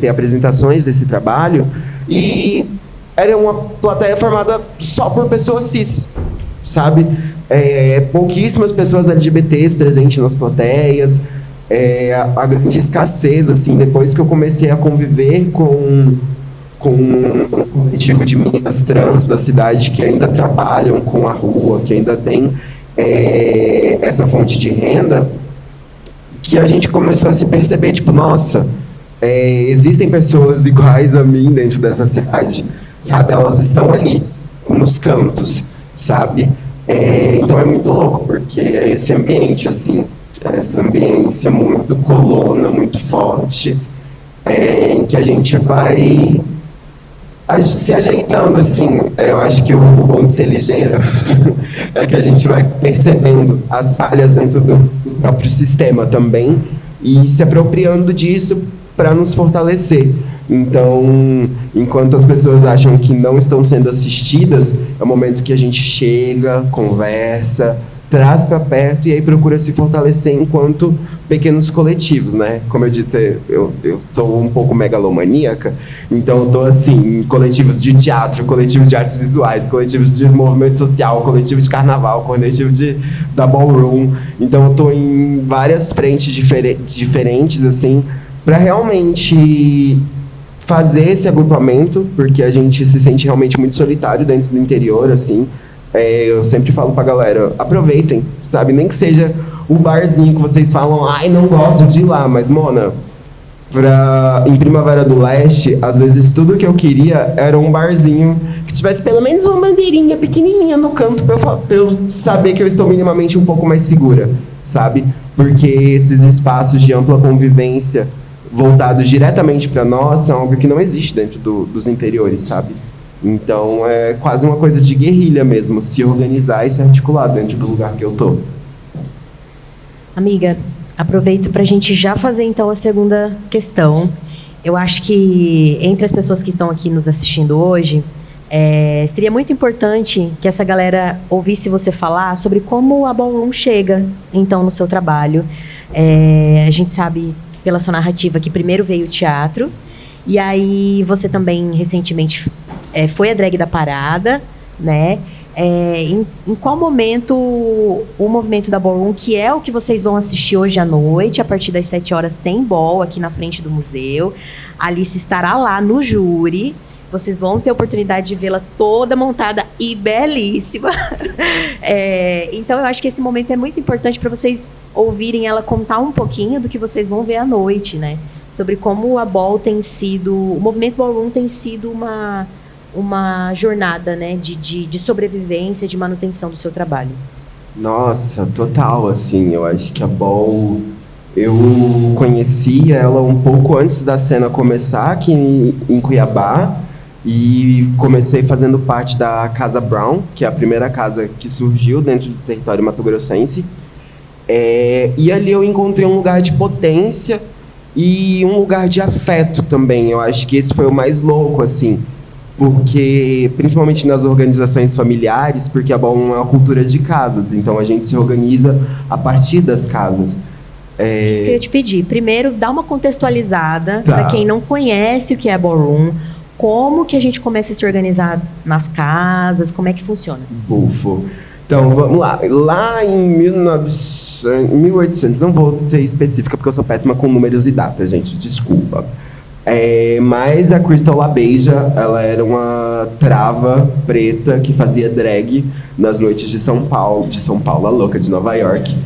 ter apresentações desse trabalho e era uma plateia formada só por pessoas cis, sabe? Pouquíssimas pessoas LGBTs presentes nas plateias, a grande escassez, assim, depois que eu comecei a conviver com um coletivo de meninas trans da cidade que ainda trabalham com a rua, que ainda tem essa fonte de renda, que a gente começou a se perceber, tipo, nossa, existem pessoas iguais a mim dentro dessa cidade, sabe? Elas estão ali, nos cantos, sabe? Então é muito louco, porque esse ambiente, assim, essa ambiência muito colona, muito forte, em que a gente vai se ajeitando, assim. Eu acho que o bom de ser ligeiro é que a gente vai percebendo as falhas dentro do próprio sistema também e se apropriando disso para nos fortalecer. Então, enquanto as pessoas acham que não estão sendo assistidas, é o momento que a gente chega, conversa, traz para perto e aí procura se fortalecer enquanto pequenos coletivos, né? Como eu disse, eu sou um pouco megalomaníaca, então eu tô assim, em coletivos de teatro, coletivos de artes visuais, coletivos de movimento social, coletivo de carnaval, coletivo da ballroom. Então eu tô em várias frentes diferentes, assim, para realmente fazer esse agrupamento, porque a gente se sente realmente muito solitário dentro do interior, assim. Eu sempre falo pra galera, aproveitem, sabe? Nem que seja o barzinho que vocês falam, ai, não gosto de ir lá, mas, Mona, em Primavera do Leste, às vezes tudo que eu queria era um barzinho que tivesse pelo menos uma bandeirinha pequenininha no canto pra eu saber que eu estou minimamente um pouco mais segura, sabe? Porque esses espaços de ampla convivência voltados diretamente para nós são algo que não existe dentro dos interiores, sabe? Então é quase uma coisa de guerrilha mesmo, se organizar e se articular dentro do lugar que eu tô. Amiga, aproveito para a gente já fazer então a segunda questão. Eu acho que entre as pessoas que estão aqui nos assistindo hoje, seria muito importante que essa galera ouvisse você falar sobre como a Ballroom chega então no seu trabalho. A gente sabe pela sua narrativa que primeiro veio o teatro, e aí você também recentemente foi a drag da parada, né? Em qual momento o movimento da Ballroom, que é o que vocês vão assistir hoje à noite, a partir das 7 horas tem ball aqui na frente do museu, a Alice estará lá no júri, vocês vão ter a oportunidade de vê-la toda montada e belíssima. Então eu acho que esse momento é muito importante para vocês ouvirem ela contar um pouquinho do que vocês vão ver à noite, né? Sobre como a Ball tem sido, o movimento Ballroom tem sido uma jornada, né, de sobrevivência, de manutenção do seu trabalho. Nossa, total, assim, eu acho que a Ball, eu conheci ela um pouco antes da cena começar aqui em Cuiabá, e comecei fazendo parte da Casa Brown, que é a primeira casa que surgiu dentro do território mato-grossense, e ali eu encontrei um lugar de potência e um lugar de afeto também. Eu acho que esse foi o mais louco, assim, porque, principalmente nas organizações familiares, porque a Ballroom é uma cultura de casas, então a gente se organiza a partir das casas. Isso que eu ia te pedir. Primeiro, dá uma contextualizada para quem não conhece o que é a Ballroom, como que a gente começa a se organizar nas casas, como é que funciona? Bufo. Então, vamos lá. Lá em 1800, não vou ser específica porque eu sou péssima com números e datas, gente, desculpa. Mas a Crystal LaBeija, ela era uma trava preta que fazia drag nas noites de São Paulo, a louca de Nova York.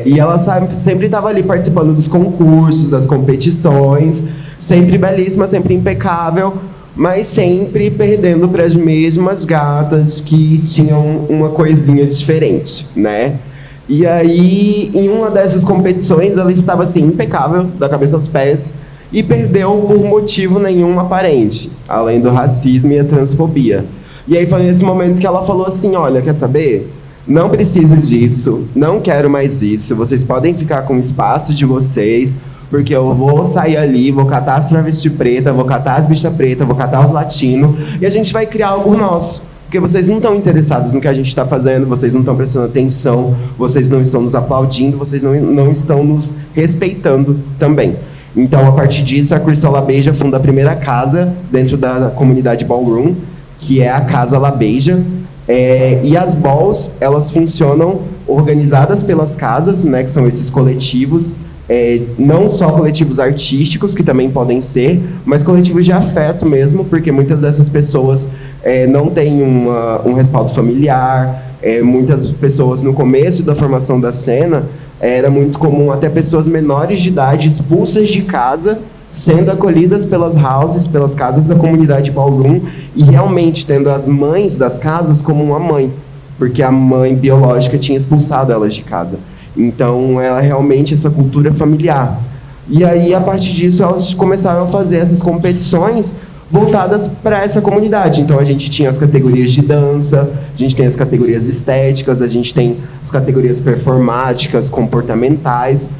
E ela sempre estava ali participando dos concursos, das competições, sempre belíssima, sempre impecável, mas sempre perdendo para as mesmas gatas que tinham uma coisinha diferente, né? E aí, em uma dessas competições, ela estava assim, impecável, da cabeça aos pés, e perdeu por motivo nenhum aparente, além do racismo e a transfobia. E aí foi nesse momento que ela falou assim, olha, quer saber? Não preciso disso, não quero mais isso, vocês podem ficar com o espaço de vocês, porque eu vou sair ali, vou catar as travestis pretas, vou catar as bichas pretas, vou catar os latinos, e a gente vai criar algo nosso. Porque vocês não estão interessados no que a gente está fazendo, vocês não estão prestando atenção, vocês não estão nos aplaudindo, vocês não estão nos respeitando também. Então, a partir disso, a Crystal LaBeija funda a primeira casa dentro da comunidade Ballroom, que é a Casa LaBeija. E as balls, elas funcionam organizadas pelas casas, né, que são esses coletivos, não só coletivos artísticos, que também podem ser, mas coletivos de afeto mesmo, porque muitas dessas pessoas não têm um respaldo familiar. Muitas pessoas, no começo da formação da cena, era muito comum até pessoas menores de idade expulsas de casa, sendo acolhidas pelas houses, pelas casas da comunidade Ballroom, e realmente tendo as mães das casas como uma mãe, porque a mãe biológica tinha expulsado elas de casa. Então, ela realmente essa cultura familiar. E aí, a partir disso, elas começaram a fazer essas competições voltadas para essa comunidade. Então, a gente tinha as categorias de dança, a gente tem as categorias estéticas, a gente tem as categorias performáticas, comportamentais,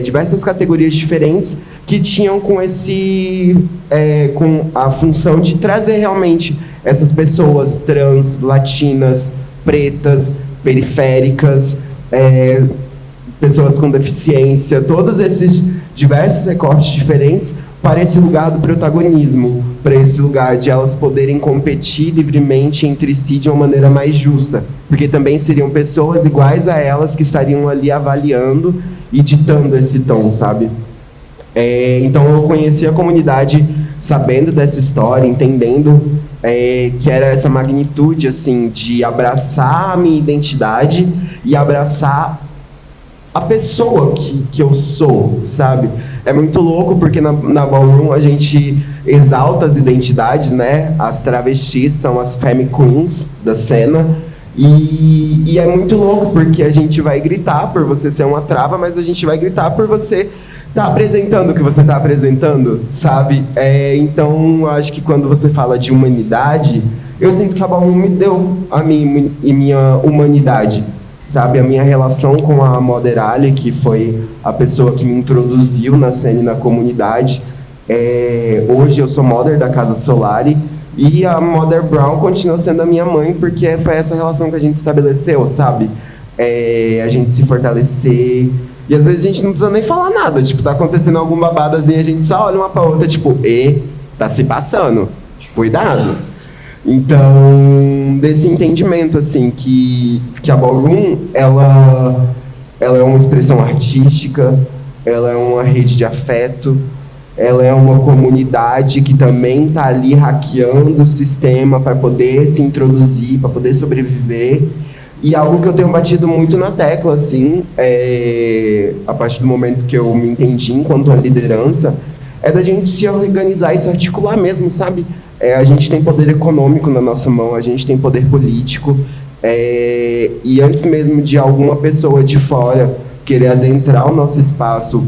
diversas categorias diferentes que tinham com a função de trazer realmente essas pessoas trans, latinas, pretas, periféricas, pessoas com deficiência, todos esses diversos recortes diferentes para esse lugar do protagonismo, para esse lugar de elas poderem competir livremente entre si de uma maneira mais justa, porque também seriam pessoas iguais a elas que estariam ali avaliando e ditando esse tom, sabe? Então eu conheci a comunidade sabendo dessa história, entendendo que era essa magnitude assim de abraçar a minha identidade e abraçar a pessoa que eu sou, sabe? É muito louco porque na Ballroom a gente exalta as identidades, né? As travestis são as femme queens da cena. E é muito louco porque a gente vai gritar por você ser uma trava, mas a gente vai gritar por você estar apresentando o que você está apresentando, sabe? Então, acho que quando você fala de humanidade, eu sinto que a Ballroom me deu a minha humanidade. Sabe, a minha relação com a Mother Ali, que foi a pessoa que me introduziu na cena e na comunidade. Hoje eu sou Mother da Casa Solari e a Mother Brown continua sendo a minha mãe, porque foi essa relação que a gente estabeleceu, sabe? A gente se fortalecer. E às vezes a gente não precisa nem falar nada. Tipo, tá acontecendo algum babadazinho, a gente só olha uma pra outra, tipo, tá se passando. Cuidado. Então, desse entendimento, assim, que a Ballroom, ela é uma expressão artística, ela é uma rede de afeto, ela é uma comunidade que também está ali hackeando o sistema para poder se introduzir, para poder sobreviver. E algo que eu tenho batido muito na tecla, assim, a partir do momento que eu me entendi enquanto uma liderança, é da gente se organizar e se articular mesmo, sabe? A gente tem poder econômico na nossa mão, a gente tem poder político, e antes mesmo de alguma pessoa de fora querer adentrar o nosso espaço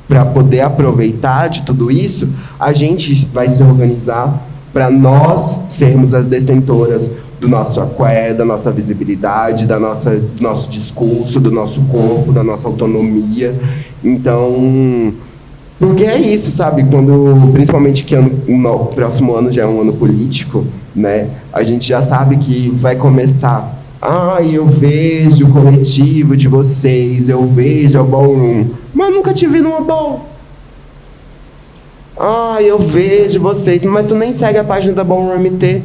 para poder aproveitar de tudo isso, a gente vai se organizar para nós sermos as detentoras do nosso aqué, da nossa visibilidade, do nosso discurso, do nosso corpo, da nossa autonomia. Então, porque é isso, sabe? Principalmente que o próximo ano já é um ano político, né? A gente já sabe que vai começar. Eu vejo o coletivo de vocês, eu vejo a Ballroom, mas nunca te vi numa ball. Eu vejo vocês, mas tu nem segue a página da Ballroom MT,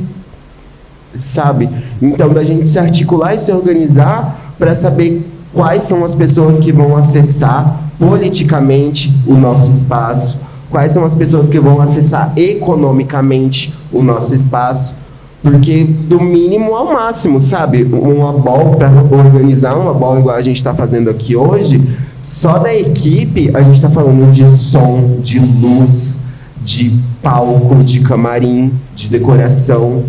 sabe? Então, da gente se articular e se organizar para saber quais são as pessoas que vão acessar politicamente o nosso espaço, quais são as pessoas que vão acessar economicamente o nosso espaço, porque do mínimo ao máximo, sabe? Uma ball, para organizar uma ball igual a gente está fazendo aqui hoje, só da equipe a gente está falando de som, de luz, de palco, de camarim, de decoração.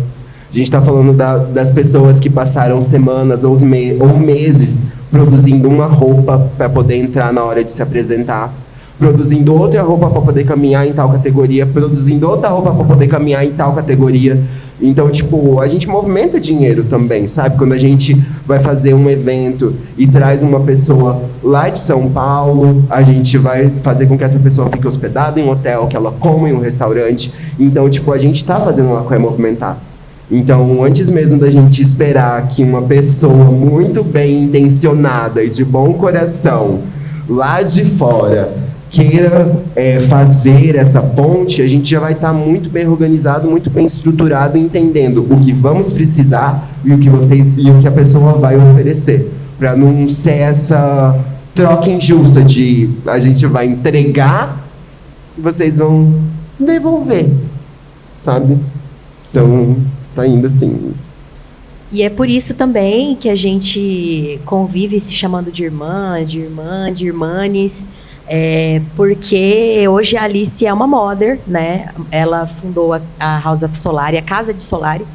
A gente está falando das pessoas que passaram semanas ou meses produzindo uma roupa para poder entrar na hora de se apresentar, produzindo outra roupa para poder caminhar em tal categoria, produzindo outra roupa para poder caminhar em tal categoria. Então, tipo, a gente movimenta dinheiro também, sabe? Quando a gente vai fazer um evento e traz uma pessoa lá de São Paulo, a gente vai fazer com que essa pessoa fique hospedada em um hotel, que ela coma em um restaurante. Então, tipo, a gente está fazendo uma coisa movimentar. Então, antes mesmo da gente esperar que uma pessoa muito bem intencionada e de bom coração, lá de fora, queira fazer essa ponte, a gente já vai estar muito bem organizado, muito bem estruturado, entendendo o que vamos precisar e o que a pessoa vai oferecer, para não ser essa troca injusta de a gente vai entregar e vocês vão devolver, sabe? Então, tá indo assim. E é por isso também que a gente convive se chamando de irmã, de irmãs, porque hoje a Alice é uma mother, né? Ela fundou a House of Solari, a Casa de Solari,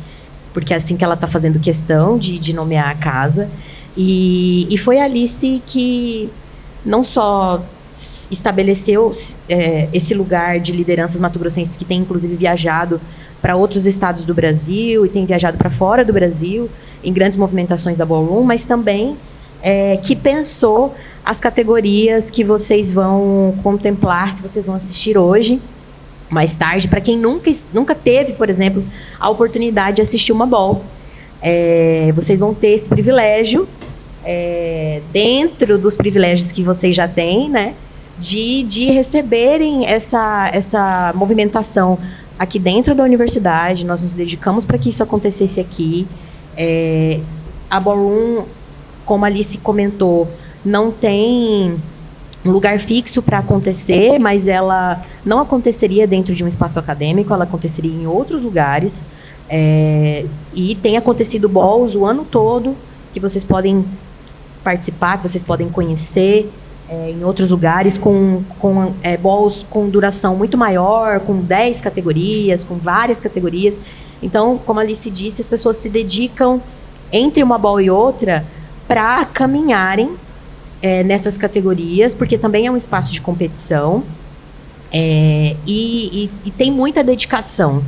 porque é assim que ela está fazendo questão de nomear a casa. E foi a Alice que não só estabeleceu esse lugar de lideranças mato-grossenses que tem inclusive viajado para outros estados do Brasil e tem viajado para fora do Brasil em grandes movimentações da Ballroom, mas também que pensou as categorias que vocês vão contemplar, que vocês vão assistir hoje, mais tarde, para quem nunca teve, por exemplo, a oportunidade de assistir uma ball. Vocês vão ter esse privilégio dentro dos privilégios que vocês já têm, né? De receberem essa movimentação aqui dentro da universidade. Nós nos dedicamos para que isso acontecesse aqui. A Ballroom, como a Alice comentou, não tem um lugar fixo para acontecer, mas ela não aconteceria dentro de um espaço acadêmico, ela aconteceria em outros lugares. E tem acontecido balls o ano todo, que vocês podem participar, que vocês podem conhecer em outros lugares, com balls com duração muito maior, com 10 categorias, com várias categorias. Então, como a Alice disse, as pessoas se dedicam entre uma ball e outra para caminharem nessas categorias, porque também é um espaço de competição, e tem muita dedicação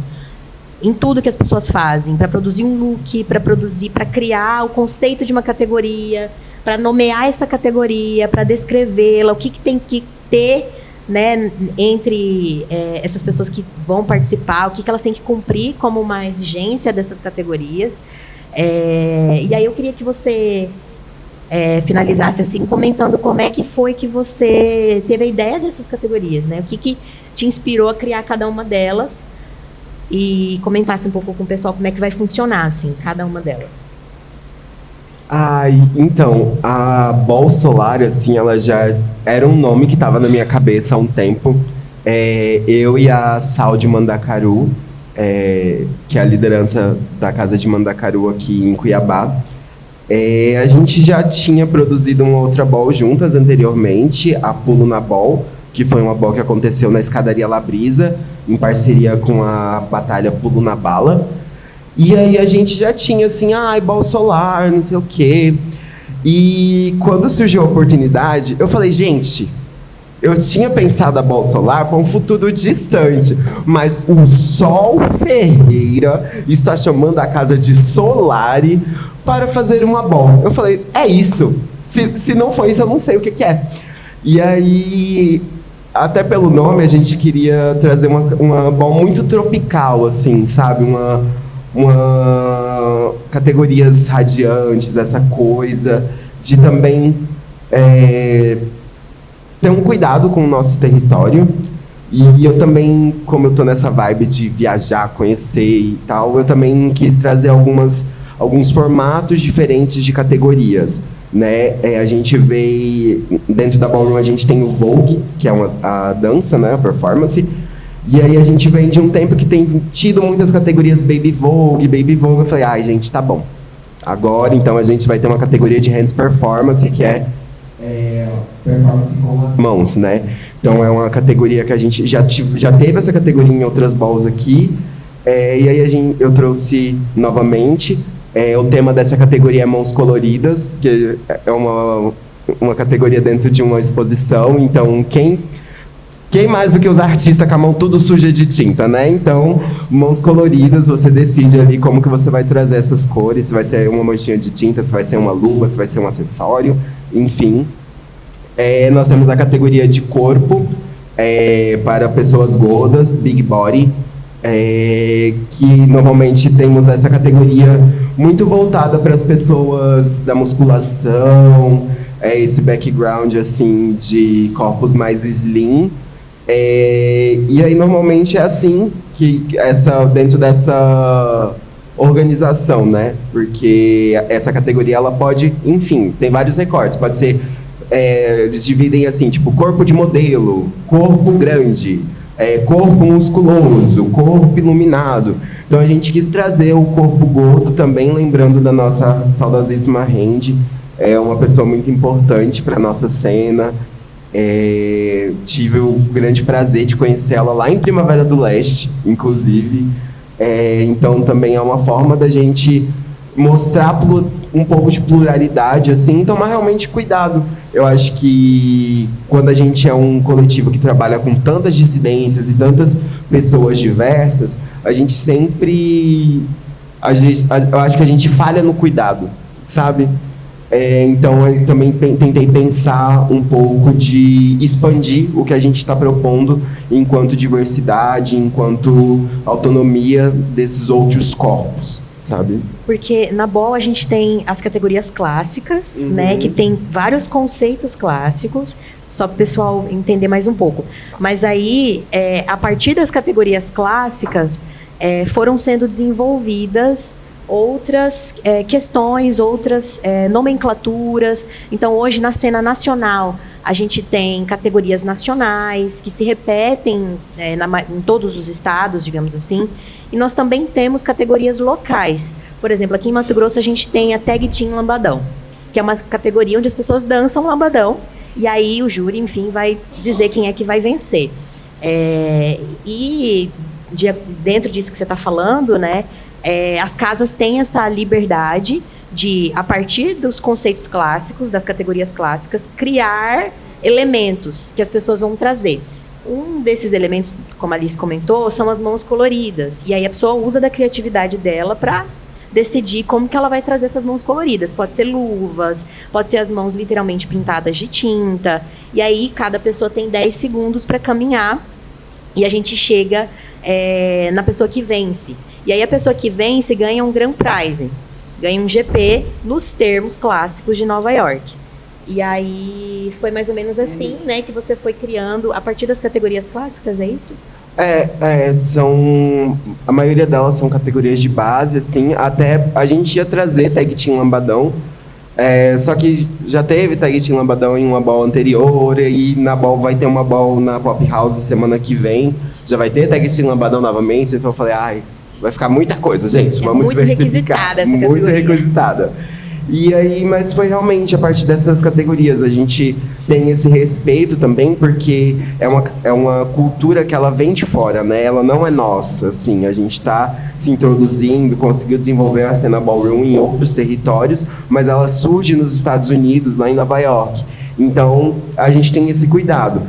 em tudo que as pessoas fazem, para produzir um look, para criar o conceito de uma categoria, para nomear essa categoria, para descrevê-la, o que tem que ter, né, entre essas pessoas que vão participar, o que elas têm que cumprir como uma exigência dessas categorias. E aí eu queria que você finalizasse assim, comentando como é que foi que você teve a ideia dessas categorias, né? O que te inspirou a criar cada uma delas, e comentasse um pouco com o pessoal como é que vai funcionar, assim, cada uma delas. Então, a Ball Solar, assim, ela já era um nome que estava na minha cabeça há um tempo. Eu e a Sal de Mandacaru, que é a liderança da Casa de Mandacaru aqui em Cuiabá, a gente já tinha produzido uma outra Ball juntas anteriormente, a Pulo na Ball, que foi uma Ball que aconteceu na Escadaria Labrisa, em parceria com a Batalha Pulo na Bala. E aí a gente já tinha assim, Ball Solar, não sei o quê. E quando surgiu a oportunidade, eu falei, gente, eu tinha pensado a Ball Solar para um futuro distante, mas o Sol Ferreira está chamando a Casa de Solari para fazer uma Ball. Eu falei, é isso. Se não for isso, eu não sei o que é. E aí, até pelo nome, a gente queria trazer uma Ball muito tropical, assim, sabe? Uma categorias radiantes, essa coisa de também ter um cuidado com o nosso território. E eu também, como eu tô nessa vibe de viajar, conhecer e tal, eu também quis trazer alguns formatos diferentes de categorias, né? A gente vê, dentro da Ballroom a gente tem o Vogue, que é a dança, né? A performance. E aí a gente vem de um tempo que tem tido muitas categorias Baby Vogue. Eu falei, gente, tá bom. Agora, então, a gente vai ter uma categoria de Hands Performance, que é performance com as mãos, né? Então, é uma categoria que a gente já teve essa categoria em outras balls aqui. E aí eu trouxe novamente. O tema dessa categoria é Mãos Coloridas, porque é uma categoria dentro de uma exposição. Então, quem mais do que os artistas com a mão tudo suja de tinta, né? Então, mãos coloridas, você decide ali como que você vai trazer essas cores, se vai ser uma manchinha de tinta, se vai ser uma luva, se vai ser um acessório, enfim. Nós temos a categoria de corpo, para pessoas gordas, Big Body, que normalmente temos essa categoria muito voltada para as pessoas da musculação, esse background assim de corpos mais slim. E aí normalmente é assim que dentro dessa organização, né? Porque essa categoria ela pode, enfim, tem vários recortes. Pode ser, eles dividem assim, tipo corpo de modelo, corpo grande, corpo musculoso, corpo iluminado. Então a gente quis trazer o corpo gordo também, lembrando da nossa saudosíssima Randy. É uma pessoa muito importante para nossa cena. Tive o grande prazer de conhecê-la lá em Primavera do Leste, inclusive. Então também é uma forma da gente mostrar um pouco de pluralidade, assim, tomar realmente cuidado. Eu acho que quando a gente é um coletivo que trabalha com tantas dissidências e tantas pessoas diversas, a gente sempre... eu acho que a gente falha no cuidado, sabe? Então, eu também tentei pensar um pouco de expandir o que a gente está propondo enquanto diversidade, enquanto autonomia desses outros corpos, sabe? Porque na BOL a gente tem as categorias clássicas, né? Que tem vários conceitos clássicos, só para o pessoal entender mais um pouco. Mas aí, a partir das categorias clássicas, foram sendo desenvolvidas outras questões, outras nomenclaturas. Então, hoje, na cena nacional, a gente tem categorias nacionais que se repetem em todos os estados, digamos assim. E nós também temos categorias locais. Por exemplo, aqui em Mato Grosso, a gente tem a Tag Team Lambadão, que é uma categoria onde as pessoas dançam lambadão. E aí o júri, enfim, vai dizer quem é que vai vencer. Dentro disso que você está falando, né? As casas têm essa liberdade de, a partir dos conceitos clássicos, das categorias clássicas, criar elementos que as pessoas vão trazer. Um desses elementos, como a Alice comentou, são as mãos coloridas. E aí a pessoa usa da criatividade dela para decidir como que ela vai trazer essas mãos coloridas. Pode ser luvas, pode ser as mãos literalmente pintadas de tinta. E aí cada pessoa tem 10 segundos para caminhar e a gente chega na pessoa que vence. E aí a pessoa que vence ganha um Grand Prize, ganha um GP nos termos clássicos de Nova York. E aí foi mais ou menos assim, né, que você foi criando a partir das categorias clássicas, é isso? A maioria delas são categorias de base, assim, até a gente ia trazer Tag Team Lambadão, só que já teve Tag Team Lambadão em uma BOL anterior, e na BOL vai ter uma BOL na Pop House semana que vem, já vai ter Tag Team Lambadão novamente, então eu falei, vai ficar muita coisa, gente, vamos diversificar. Muito requisitada. E aí, mas foi realmente a partir dessas categorias. A gente tem esse respeito também, porque é uma cultura que ela vem de fora, né? Ela não é nossa, assim. A gente está se introduzindo, conseguiu desenvolver a cena ballroom em outros territórios, mas ela surge nos Estados Unidos, lá em Nova York. Então, a gente tem esse cuidado.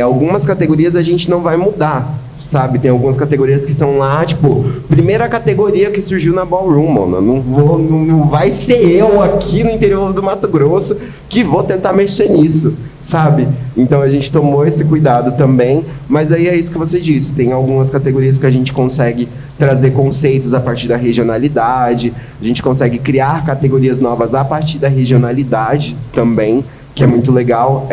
Algumas categorias a gente não vai mudar, sabe? Tem algumas categorias que são lá, tipo, primeira categoria que surgiu na Ballroom, mano. Não vai ser eu aqui no interior do Mato Grosso que vou tentar mexer nisso, sabe? Então a gente tomou esse cuidado também, mas aí é isso que você disse, tem algumas categorias que a gente consegue trazer conceitos a partir da regionalidade, a gente consegue criar categorias novas a partir da regionalidade também, que é muito legal.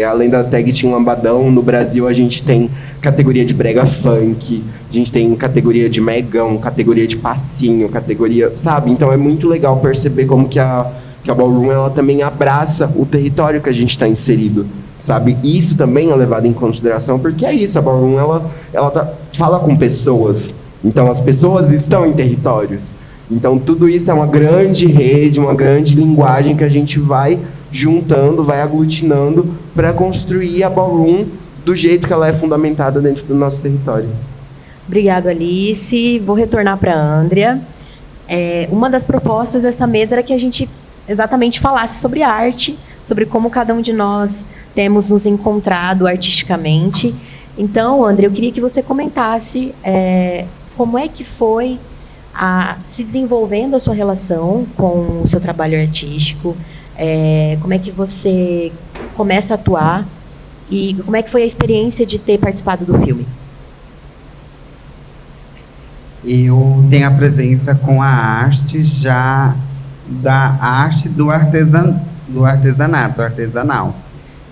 Além da Tag Team Lambadão, no Brasil a gente tem categoria de brega funk, a gente tem categoria de megão, categoria de passinho, categoria, sabe? Então é muito legal perceber como que a Ballroom, ela também abraça o território que a gente está inserido, sabe? Isso também é levado em consideração, porque é isso, a Ballroom, ela fala com pessoas, então as pessoas estão em territórios. Então tudo isso é uma grande rede, uma grande linguagem que a gente vai juntando, vai aglutinando para construir a Ballroom do jeito que ela é fundamentada dentro do nosso território. Obrigado, Alice. Vou retornar para a Andrea. Uma das propostas dessa mesa era que a gente exatamente falasse sobre arte, sobre como cada um de nós temos nos encontrado artisticamente. Então, Andrea, eu queria que você comentasse como é que foi se desenvolvendo a sua relação com o seu trabalho artístico, como é que você começa a atuar e como é que foi a experiência de ter participado do filme? Eu tenho a presença com a arte já da arte do artesanato, artesanal.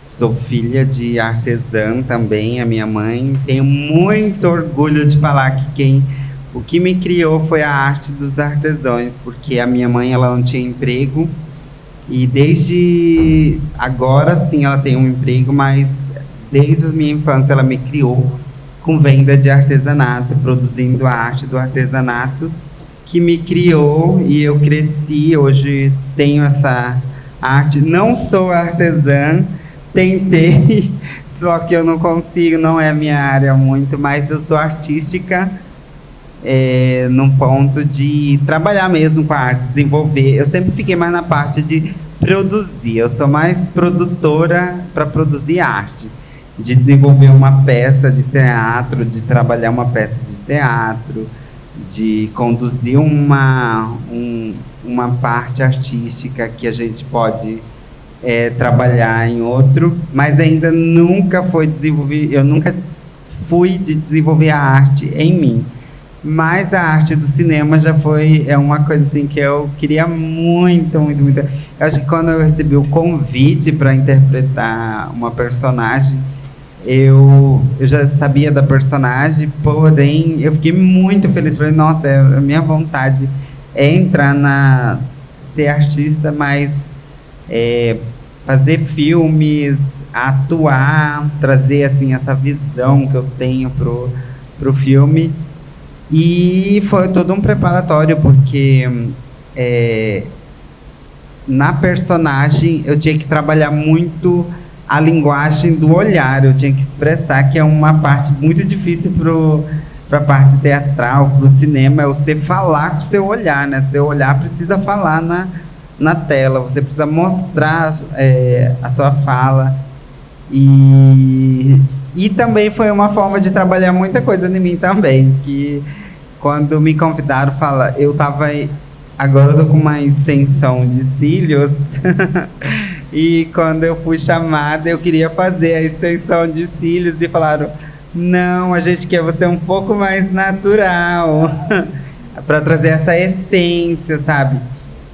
Sou filha de artesã também, a minha mãe. Tenho muito orgulho de falar que o que me criou foi a arte dos artesãos, porque a minha mãe, ela não tinha emprego, e desde agora sim ela tem um emprego, mas desde a minha infância ela me criou com venda de artesanato, produzindo a arte do artesanato, que me criou e eu cresci. Hoje tenho essa arte, não sou artesã, tentei, só que eu não consigo, não é a minha área muito, mas eu sou artística, num ponto de trabalhar mesmo com a arte, desenvolver. Eu sempre fiquei mais na parte de produzir, eu sou mais produtora para produzir arte, de desenvolver uma peça de teatro, de trabalhar uma peça de teatro, de conduzir uma parte artística que a gente pode trabalhar em outro, mas ainda nunca foi desenvolver, eu nunca fui de desenvolver a arte em mim. Mas a arte do cinema já é uma coisa assim que eu queria muito, muito, muito. Eu acho que quando eu recebi o convite para interpretar uma personagem, eu já sabia da personagem, porém eu fiquei muito feliz. Falei, nossa, a minha vontade é entrar ser artista, mas fazer filmes, atuar, trazer assim essa visão que eu tenho pro filme. E foi todo um preparatório, porque na personagem eu tinha que trabalhar muito a linguagem do olhar, eu tinha que expressar, que é uma parte muito difícil para a parte teatral, para o cinema, é você falar com o seu olhar, né? Seu olhar precisa falar na tela, você precisa mostrar a sua fala. E também foi uma forma de trabalhar muita coisa em mim também, que quando me convidaram, agora eu tô com uma extensão de cílios, e quando eu fui chamada, eu queria fazer a extensão de cílios, e falaram, não, a gente quer você um pouco mais natural, para trazer essa essência, sabe?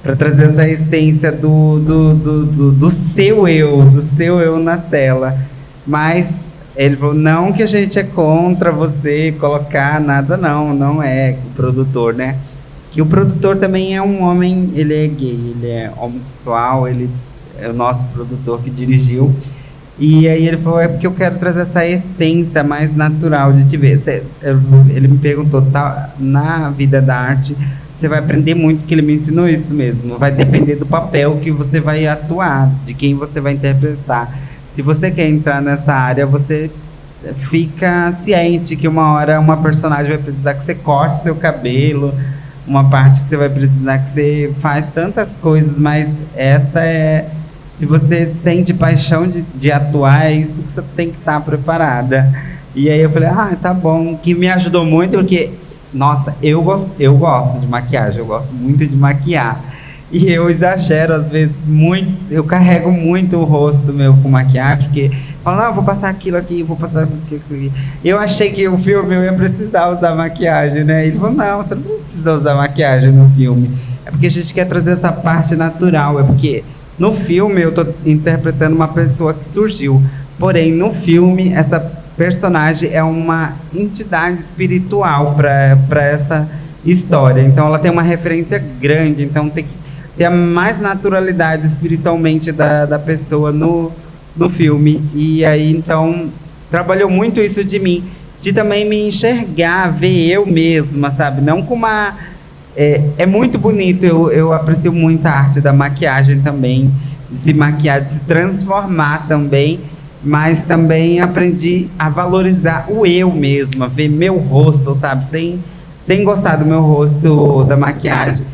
Para trazer essa essência do seu eu na tela. Mas ele falou, não que a gente é contra você colocar nada, não é o produtor, né? Que o produtor também é um homem, ele é gay, ele é homossexual, ele é o nosso produtor que dirigiu. E aí ele falou, é porque eu quero trazer essa essência mais natural de te ver. Ele me perguntou, tá, na vida da arte, você vai aprender muito, que ele me ensinou isso mesmo. Vai depender do papel que você vai atuar, de quem você vai interpretar. Se você quer entrar nessa área, você fica ciente que uma hora uma personagem vai precisar que você corte seu cabelo, uma parte que você vai precisar que você faz tantas coisas, mas se você sente paixão de atuar, é isso que você tem que estar preparada. E aí eu falei, tá bom, que me ajudou muito, porque, nossa, eu gosto de maquiagem, eu gosto muito de maquiar. E eu exagero, às vezes, muito, eu carrego muito o rosto meu com maquiagem, porque falo, não, vou passar aquilo aqui, vou passar aquilo aqui. Eu achei que o filme eu ia precisar usar maquiagem, né? Ele falou, não, você não precisa usar maquiagem no filme. É porque a gente quer trazer essa parte natural, é porque no filme eu tô interpretando uma pessoa que surgiu, porém no filme essa personagem é uma entidade espiritual para essa história, então ela tem uma referência grande, então tem que ter a mais naturalidade espiritualmente da pessoa no filme. E aí então trabalhou muito isso de mim, de também me enxergar, ver eu mesma, sabe, não com uma... É muito bonito, eu aprecio muito a arte da maquiagem também, de se maquiar, de se transformar também, mas também aprendi a valorizar o eu mesma, ver meu rosto, sabe, sem gostar do meu rosto, da maquiagem.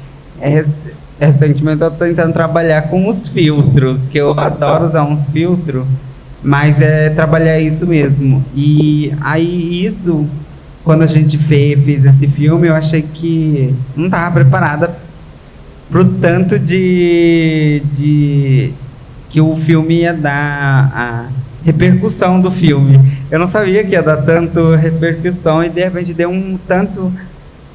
Recentemente eu tô tentando trabalhar com os filtros, que eu adoro usar uns filtros, mas trabalhar isso mesmo. E aí isso... Quando a gente fez esse filme, eu achei que não estava preparada pro tanto que o filme ia dar, a repercussão do filme. Eu não sabia que ia dar tanto repercussão e de repente deu um tanto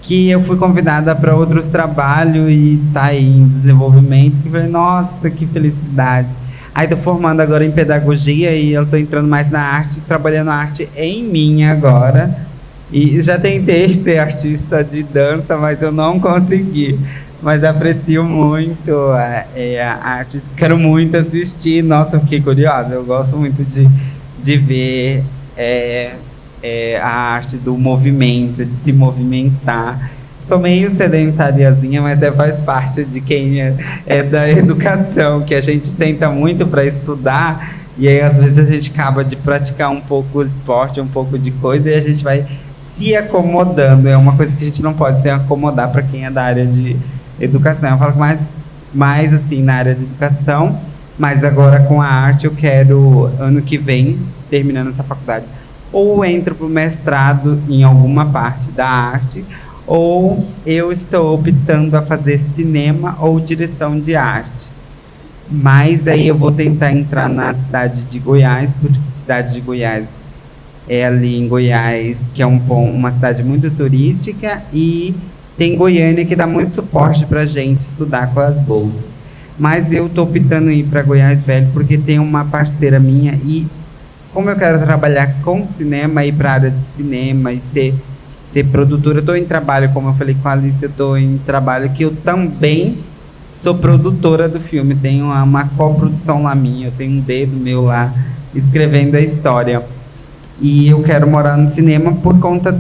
que eu fui convidada para outros trabalhos e tá aí em desenvolvimento, que eu falei, nossa, que felicidade. Aí tô formando agora em pedagogia e eu tô entrando mais na arte, trabalhando a arte em mim agora. E já tentei ser artista de dança, mas eu não consegui. Mas aprecio muito a arte, quero muito assistir. Nossa, eu fiquei curiosa, eu gosto muito de ver a arte do movimento, de se movimentar. Sou meio sedentariazinha, mas faz parte de quem é da educação, que a gente senta muito para estudar, e aí às vezes a gente acaba de praticar um pouco o esporte, um pouco de coisa, e a gente vai se acomodando. É uma coisa que a gente não pode se acomodar para quem é da área de educação. Eu falo mais assim na área de educação, mas agora com a arte eu quero, ano que vem, terminando essa faculdade, ou entro para o mestrado em alguma parte da arte, ou eu estou optando a fazer cinema ou direção de arte. Mas aí eu vou tentar entrar na cidade de Goiás, porque a cidade de Goiás é ali em Goiás, que é uma cidade muito turística, e tem Goiânia, que dá muito suporte para a gente estudar com as bolsas. Mas eu estou optando em ir para Goiás Velho, porque tem uma parceira minha, e como eu quero trabalhar com cinema, ir para a área de cinema e ser produtora, eu estou em trabalho, como eu falei com a Alice, eu estou em trabalho que eu também sou produtora do filme, tenho uma coprodução lá minha, eu tenho um dedo meu lá escrevendo a história. E eu quero morar no cinema por conta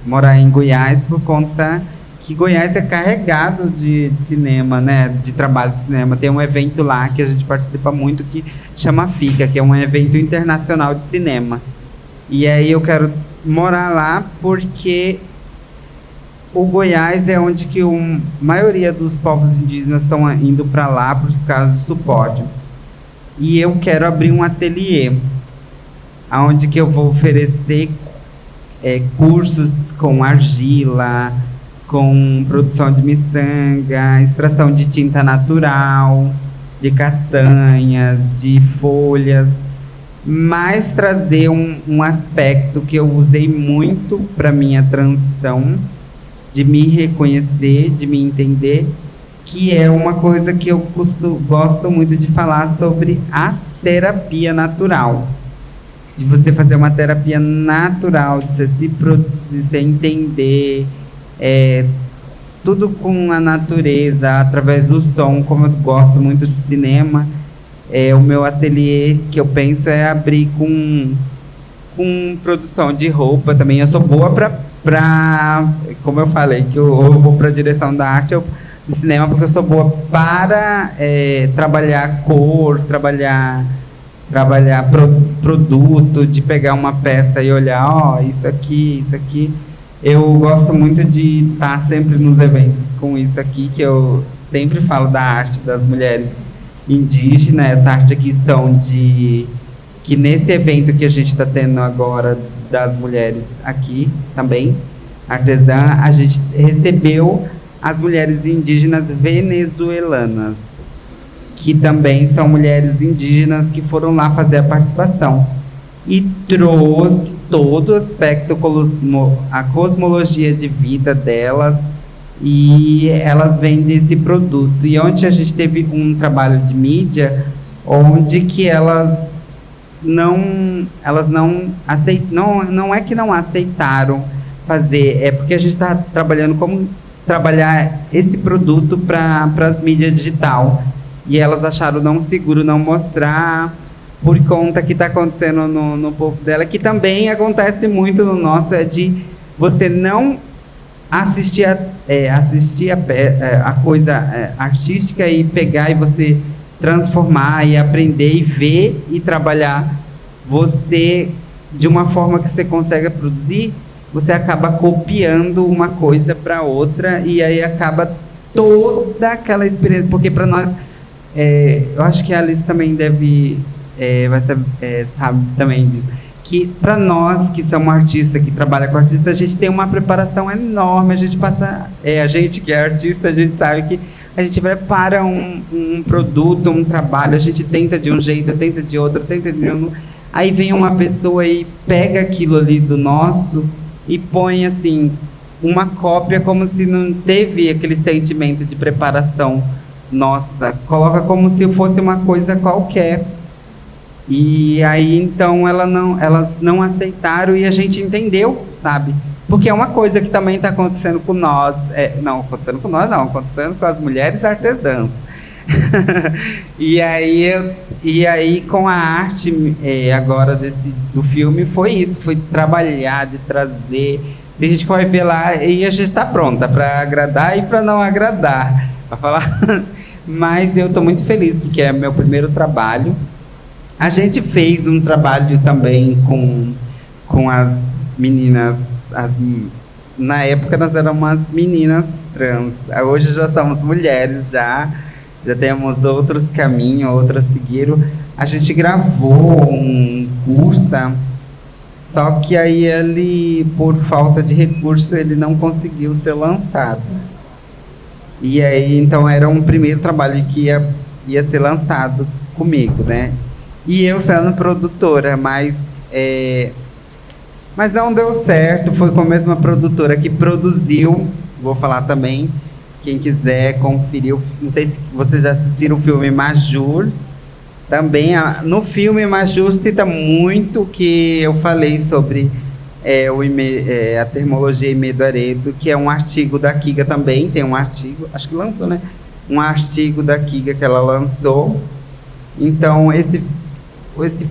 morar em Goiás, por conta que Goiás é carregado de cinema, né? De trabalho de cinema. Tem um evento lá que a gente participa muito que chama FICA, que é um evento internacional de cinema. E aí eu quero morar lá porque o Goiás é onde que a maioria dos povos indígenas estão indo para lá por causa do suporte. E eu quero abrir um ateliê, onde que eu vou oferecer cursos com argila, com produção de miçanga, extração de tinta natural, de castanhas, de folhas, mas trazer um aspecto que eu usei muito para minha transição, de me reconhecer, de me entender, que é uma coisa que eu gosto muito de falar sobre a terapia natural. De você fazer uma terapia natural, de você entender tudo com a natureza, através do som. Como eu gosto muito de cinema, o meu ateliê que eu penso é abrir com produção de roupa também. Eu sou boa como eu falei, que eu vou para a direção da arte, de cinema, porque eu sou boa para trabalhar cor, trabalhar produto, de pegar uma peça e olhar, isso aqui. Eu gosto muito de estar sempre nos eventos com isso aqui, que eu sempre falo da arte das mulheres indígenas, essa arte aqui que nesse evento que a gente está tendo agora das mulheres aqui também, artesã, a gente recebeu as mulheres indígenas venezuelanas, que também são mulheres indígenas que foram lá fazer a participação. E trouxe todo o aspecto, a cosmologia de vida delas, e elas vendem esse produto. E onde a gente teve um trabalho de mídia, onde que elas não é que não aceitaram fazer, é porque a gente está trabalhando como trabalhar esse produto para as mídias digital. E elas acharam não seguro não mostrar, por conta que está acontecendo no povo dela, que também acontece muito no nosso, de você não assistir a coisa artística e pegar e você transformar e aprender e ver e trabalhar você de uma forma que você consegue produzir, você acaba copiando uma coisa para outra e aí acaba toda aquela experiência, porque para nós, eu acho que a Alice também sabe também disso, que para nós que somos artistas, que trabalha com artista, a gente tem uma preparação enorme, a gente que é artista, a gente sabe que a gente prepara um produto, um trabalho, a gente tenta de um jeito, tenta de outro, aí vem uma pessoa e pega aquilo ali do nosso e põe assim, uma cópia, como se não teve aquele sentimento de preparação nossa, coloca como se fosse uma coisa qualquer. E aí, então, elas não aceitaram e a gente entendeu, sabe? Porque é uma coisa que também está acontecendo com nós. Acontecendo com as mulheres artesãs. E aí, com a arte agora do filme, foi isso. Foi trabalhar, de trazer. Tem gente que vai ver lá e a gente está pronta para agradar e para não agradar. Para falar. Mas eu estou muito feliz, porque é meu primeiro trabalho. A gente fez um trabalho também com as meninas, na época nós éramos umas meninas trans, hoje já somos mulheres, já temos outros caminhos, outras seguiram. A gente gravou um curta, só que aí ele, por falta de recurso, ele não conseguiu ser lançado. E aí, então, era um primeiro trabalho que ia ser lançado comigo, né? E eu sendo produtora, mas Mas não deu certo, foi com a mesma produtora que produziu, vou falar também, quem quiser conferir, não sei se vocês já assistiram o filme Majur, também no filme Majur cita muito que eu falei sobre a termologia Imedo-Aredo, que é um artigo da Kiga também, tem um artigo, acho que lançou, né? Um artigo da Kiga que ela lançou. Então, esse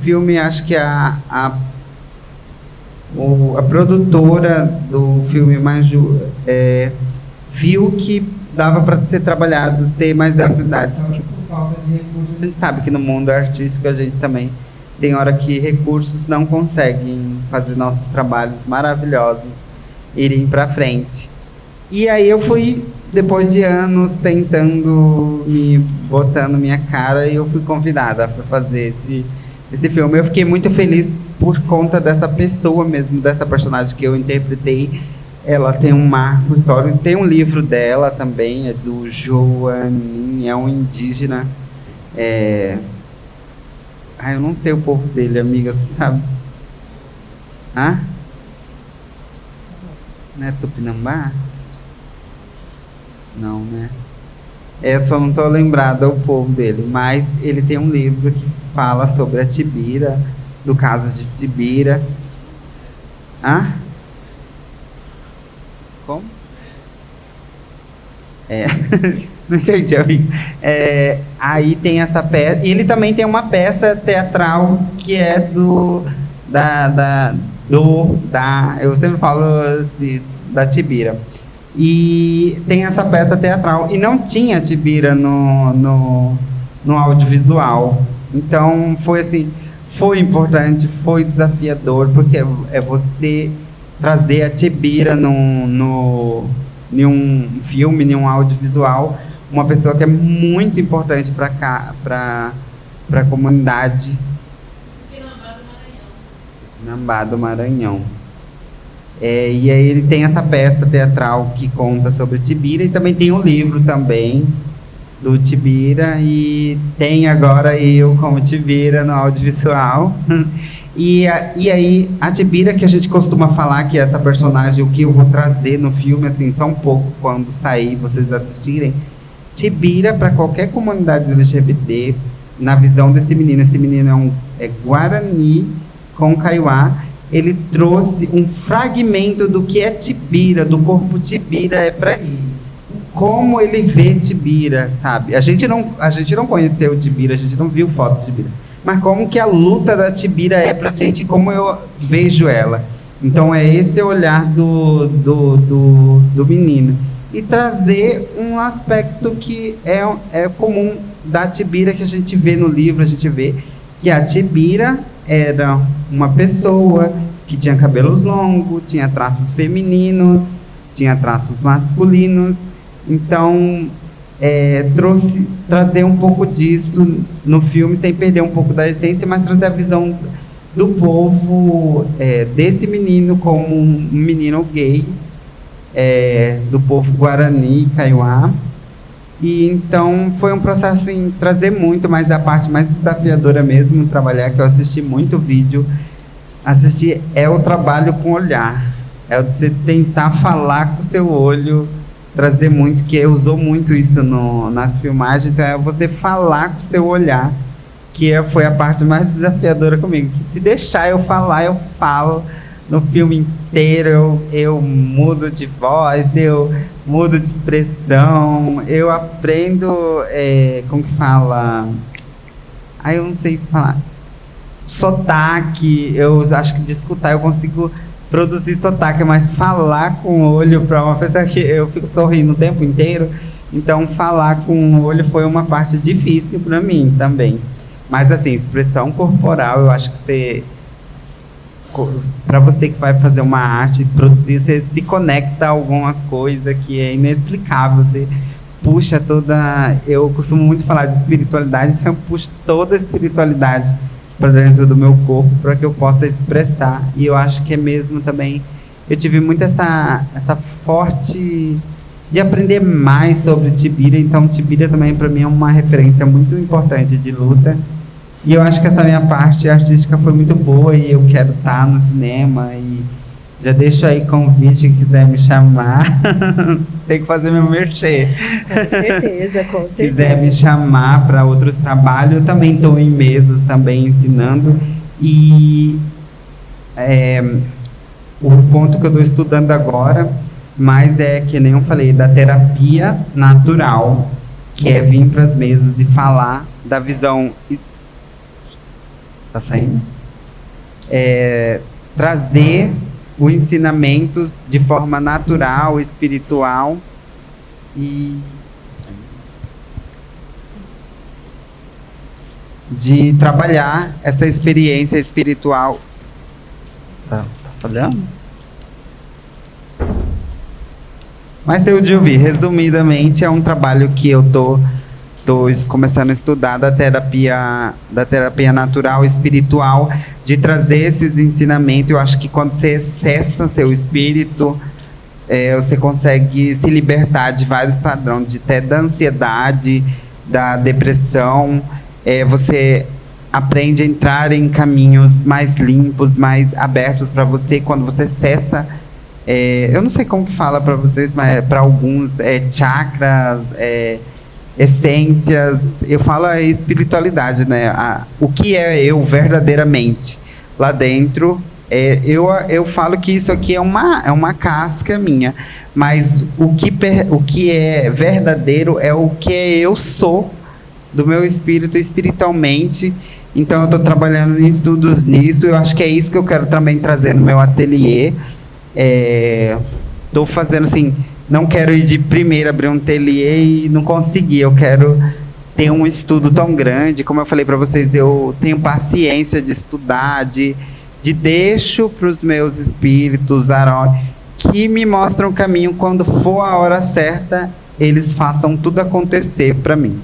filme, acho que a produtora do filme Majur viu que dava para ser trabalhado, ter mais amplitude. Só que por falta de recursos, a gente sabe que no mundo artístico a gente também tem hora que recursos não conseguem fazer nossos trabalhos maravilhosos irem para frente. E aí eu fui, depois de anos tentando, botando minha cara, e eu fui convidada para fazer esse filme. Eu fiquei muito feliz por conta dessa pessoa mesmo, dessa personagem que eu interpretei. Ela tem um marco histórico, tem um livro dela também, é do Joanin, é um indígena. Eu não sei o povo dele, amiga, você sabe? Não é Tupinambá? Não, né? Só não estou lembrada o povo dele, mas ele tem um livro que fala sobre a Tibira, do caso de Tibira. Como? Não entendi, amigo. Aí tem essa peça. E ele também tem uma peça teatral que é eu sempre falo assim, da Tibira. E tem essa peça teatral. E não tinha Tibira no audiovisual. Então foi assim, foi importante, foi desafiador, porque é você trazer a Tibira em um filme, em um audiovisual, uma pessoa que é muito importante para a comunidade Inambá do Maranhão. E aí ele tem essa peça teatral que conta sobre Tibira, e também tem um livro também do Tibira, e tem agora eu como Tibira no audiovisual. E aí a Tibira, que a gente costuma falar que é essa personagem, o que eu vou trazer no filme, assim, só um pouco quando sair, vocês assistirem. Tibira, para qualquer comunidade LGBT, na visão desse menino, esse menino é Guarani com Kaiowá, ele trouxe um fragmento do que é Tibira, do corpo Tibira para ele. Como ele vê Tibira, sabe? A gente não conheceu Tibira, a gente não viu foto de Tibira. Mas como que a luta da Tibira é pra gente, como eu vejo ela. Então é esse olhar do menino. E trazer um aspecto que é comum da Tibira, que a gente vê no livro, a gente vê que a Tibira era uma pessoa que tinha cabelos longos, tinha traços femininos, tinha traços masculinos. Então, trazer um pouco disso no filme, sem perder um pouco da essência, mas trazer a visão do povo, desse menino como um menino gay, do povo Guarani, Kaiowá. E então foi um processo em trazer muito, mas a parte mais desafiadora mesmo, trabalhar, que eu assisti muito vídeo, é o trabalho com olhar, é você tentar falar com o seu olho, trazer muito, que usou muito isso nas filmagens, então é você falar com o seu olhar, que foi a parte mais desafiadora comigo, que se deixar eu falar, eu falo no filme inteiro, eu mudo de voz, eu mudo de expressão, eu aprendo, como que fala? Eu não sei falar. Sotaque, eu acho que de escutar eu consigo produzir sotaque, mas falar com o olho para uma pessoa que eu fico sorrindo o tempo inteiro, então falar com o olho foi uma parte difícil para mim também. Mas assim, expressão corporal, eu acho que para você que vai fazer uma arte, produzir, você se conecta a alguma coisa que é inexplicável, você puxa toda... Eu costumo muito falar de espiritualidade, então eu puxo toda a espiritualidade para dentro do meu corpo, para que eu possa expressar. E eu acho que é mesmo também... Eu tive muito essa forte... de aprender mais sobre Tibira, então Tibira também para mim é uma referência muito importante de luta, E eu acho que essa minha parte artística foi muito boa e eu quero estar no cinema e já deixo aí convite, se quiser me chamar. Tem que fazer meu merchan. Com certeza, com certeza. Quiser me chamar para outros trabalhos, eu também estou em mesas também ensinando. E o ponto que eu estou estudando agora, mas é que nem eu falei, da terapia natural, que é vir para as mesas e falar da visão. Tá saindo? Trazer os ensinamentos de forma natural, espiritual e de trabalhar essa experiência espiritual. Tá falhando? Mas eu de ouvir, resumidamente, é um trabalho que eu tô começando a estudar da terapia natural espiritual, de trazer esses ensinamentos. Eu acho que quando você acessa seu espírito, você consegue se libertar de vários padrões, até da ansiedade, da depressão. Você aprende a entrar em caminhos mais limpos, mais abertos para você, quando você acessa. Eu não sei como que fala para vocês, mas para alguns chakras, essências. Eu falo a espiritualidade, né? O que é eu verdadeiramente lá dentro. Eu falo que isso aqui é uma casca minha, mas o que é verdadeiro é o que eu sou do meu espírito espiritualmente. Então eu estou trabalhando em estudos nisso. Eu acho que é isso que eu quero também trazer no meu ateliê. Estou fazendo assim, não quero ir de primeira abrir um ateliê e não conseguir. Eu quero ter um estudo tão grande. Como eu falei para vocês, eu tenho paciência de estudar, de deixo para os meus espíritos que me mostram o caminho. Quando for a hora certa, eles façam tudo acontecer para mim.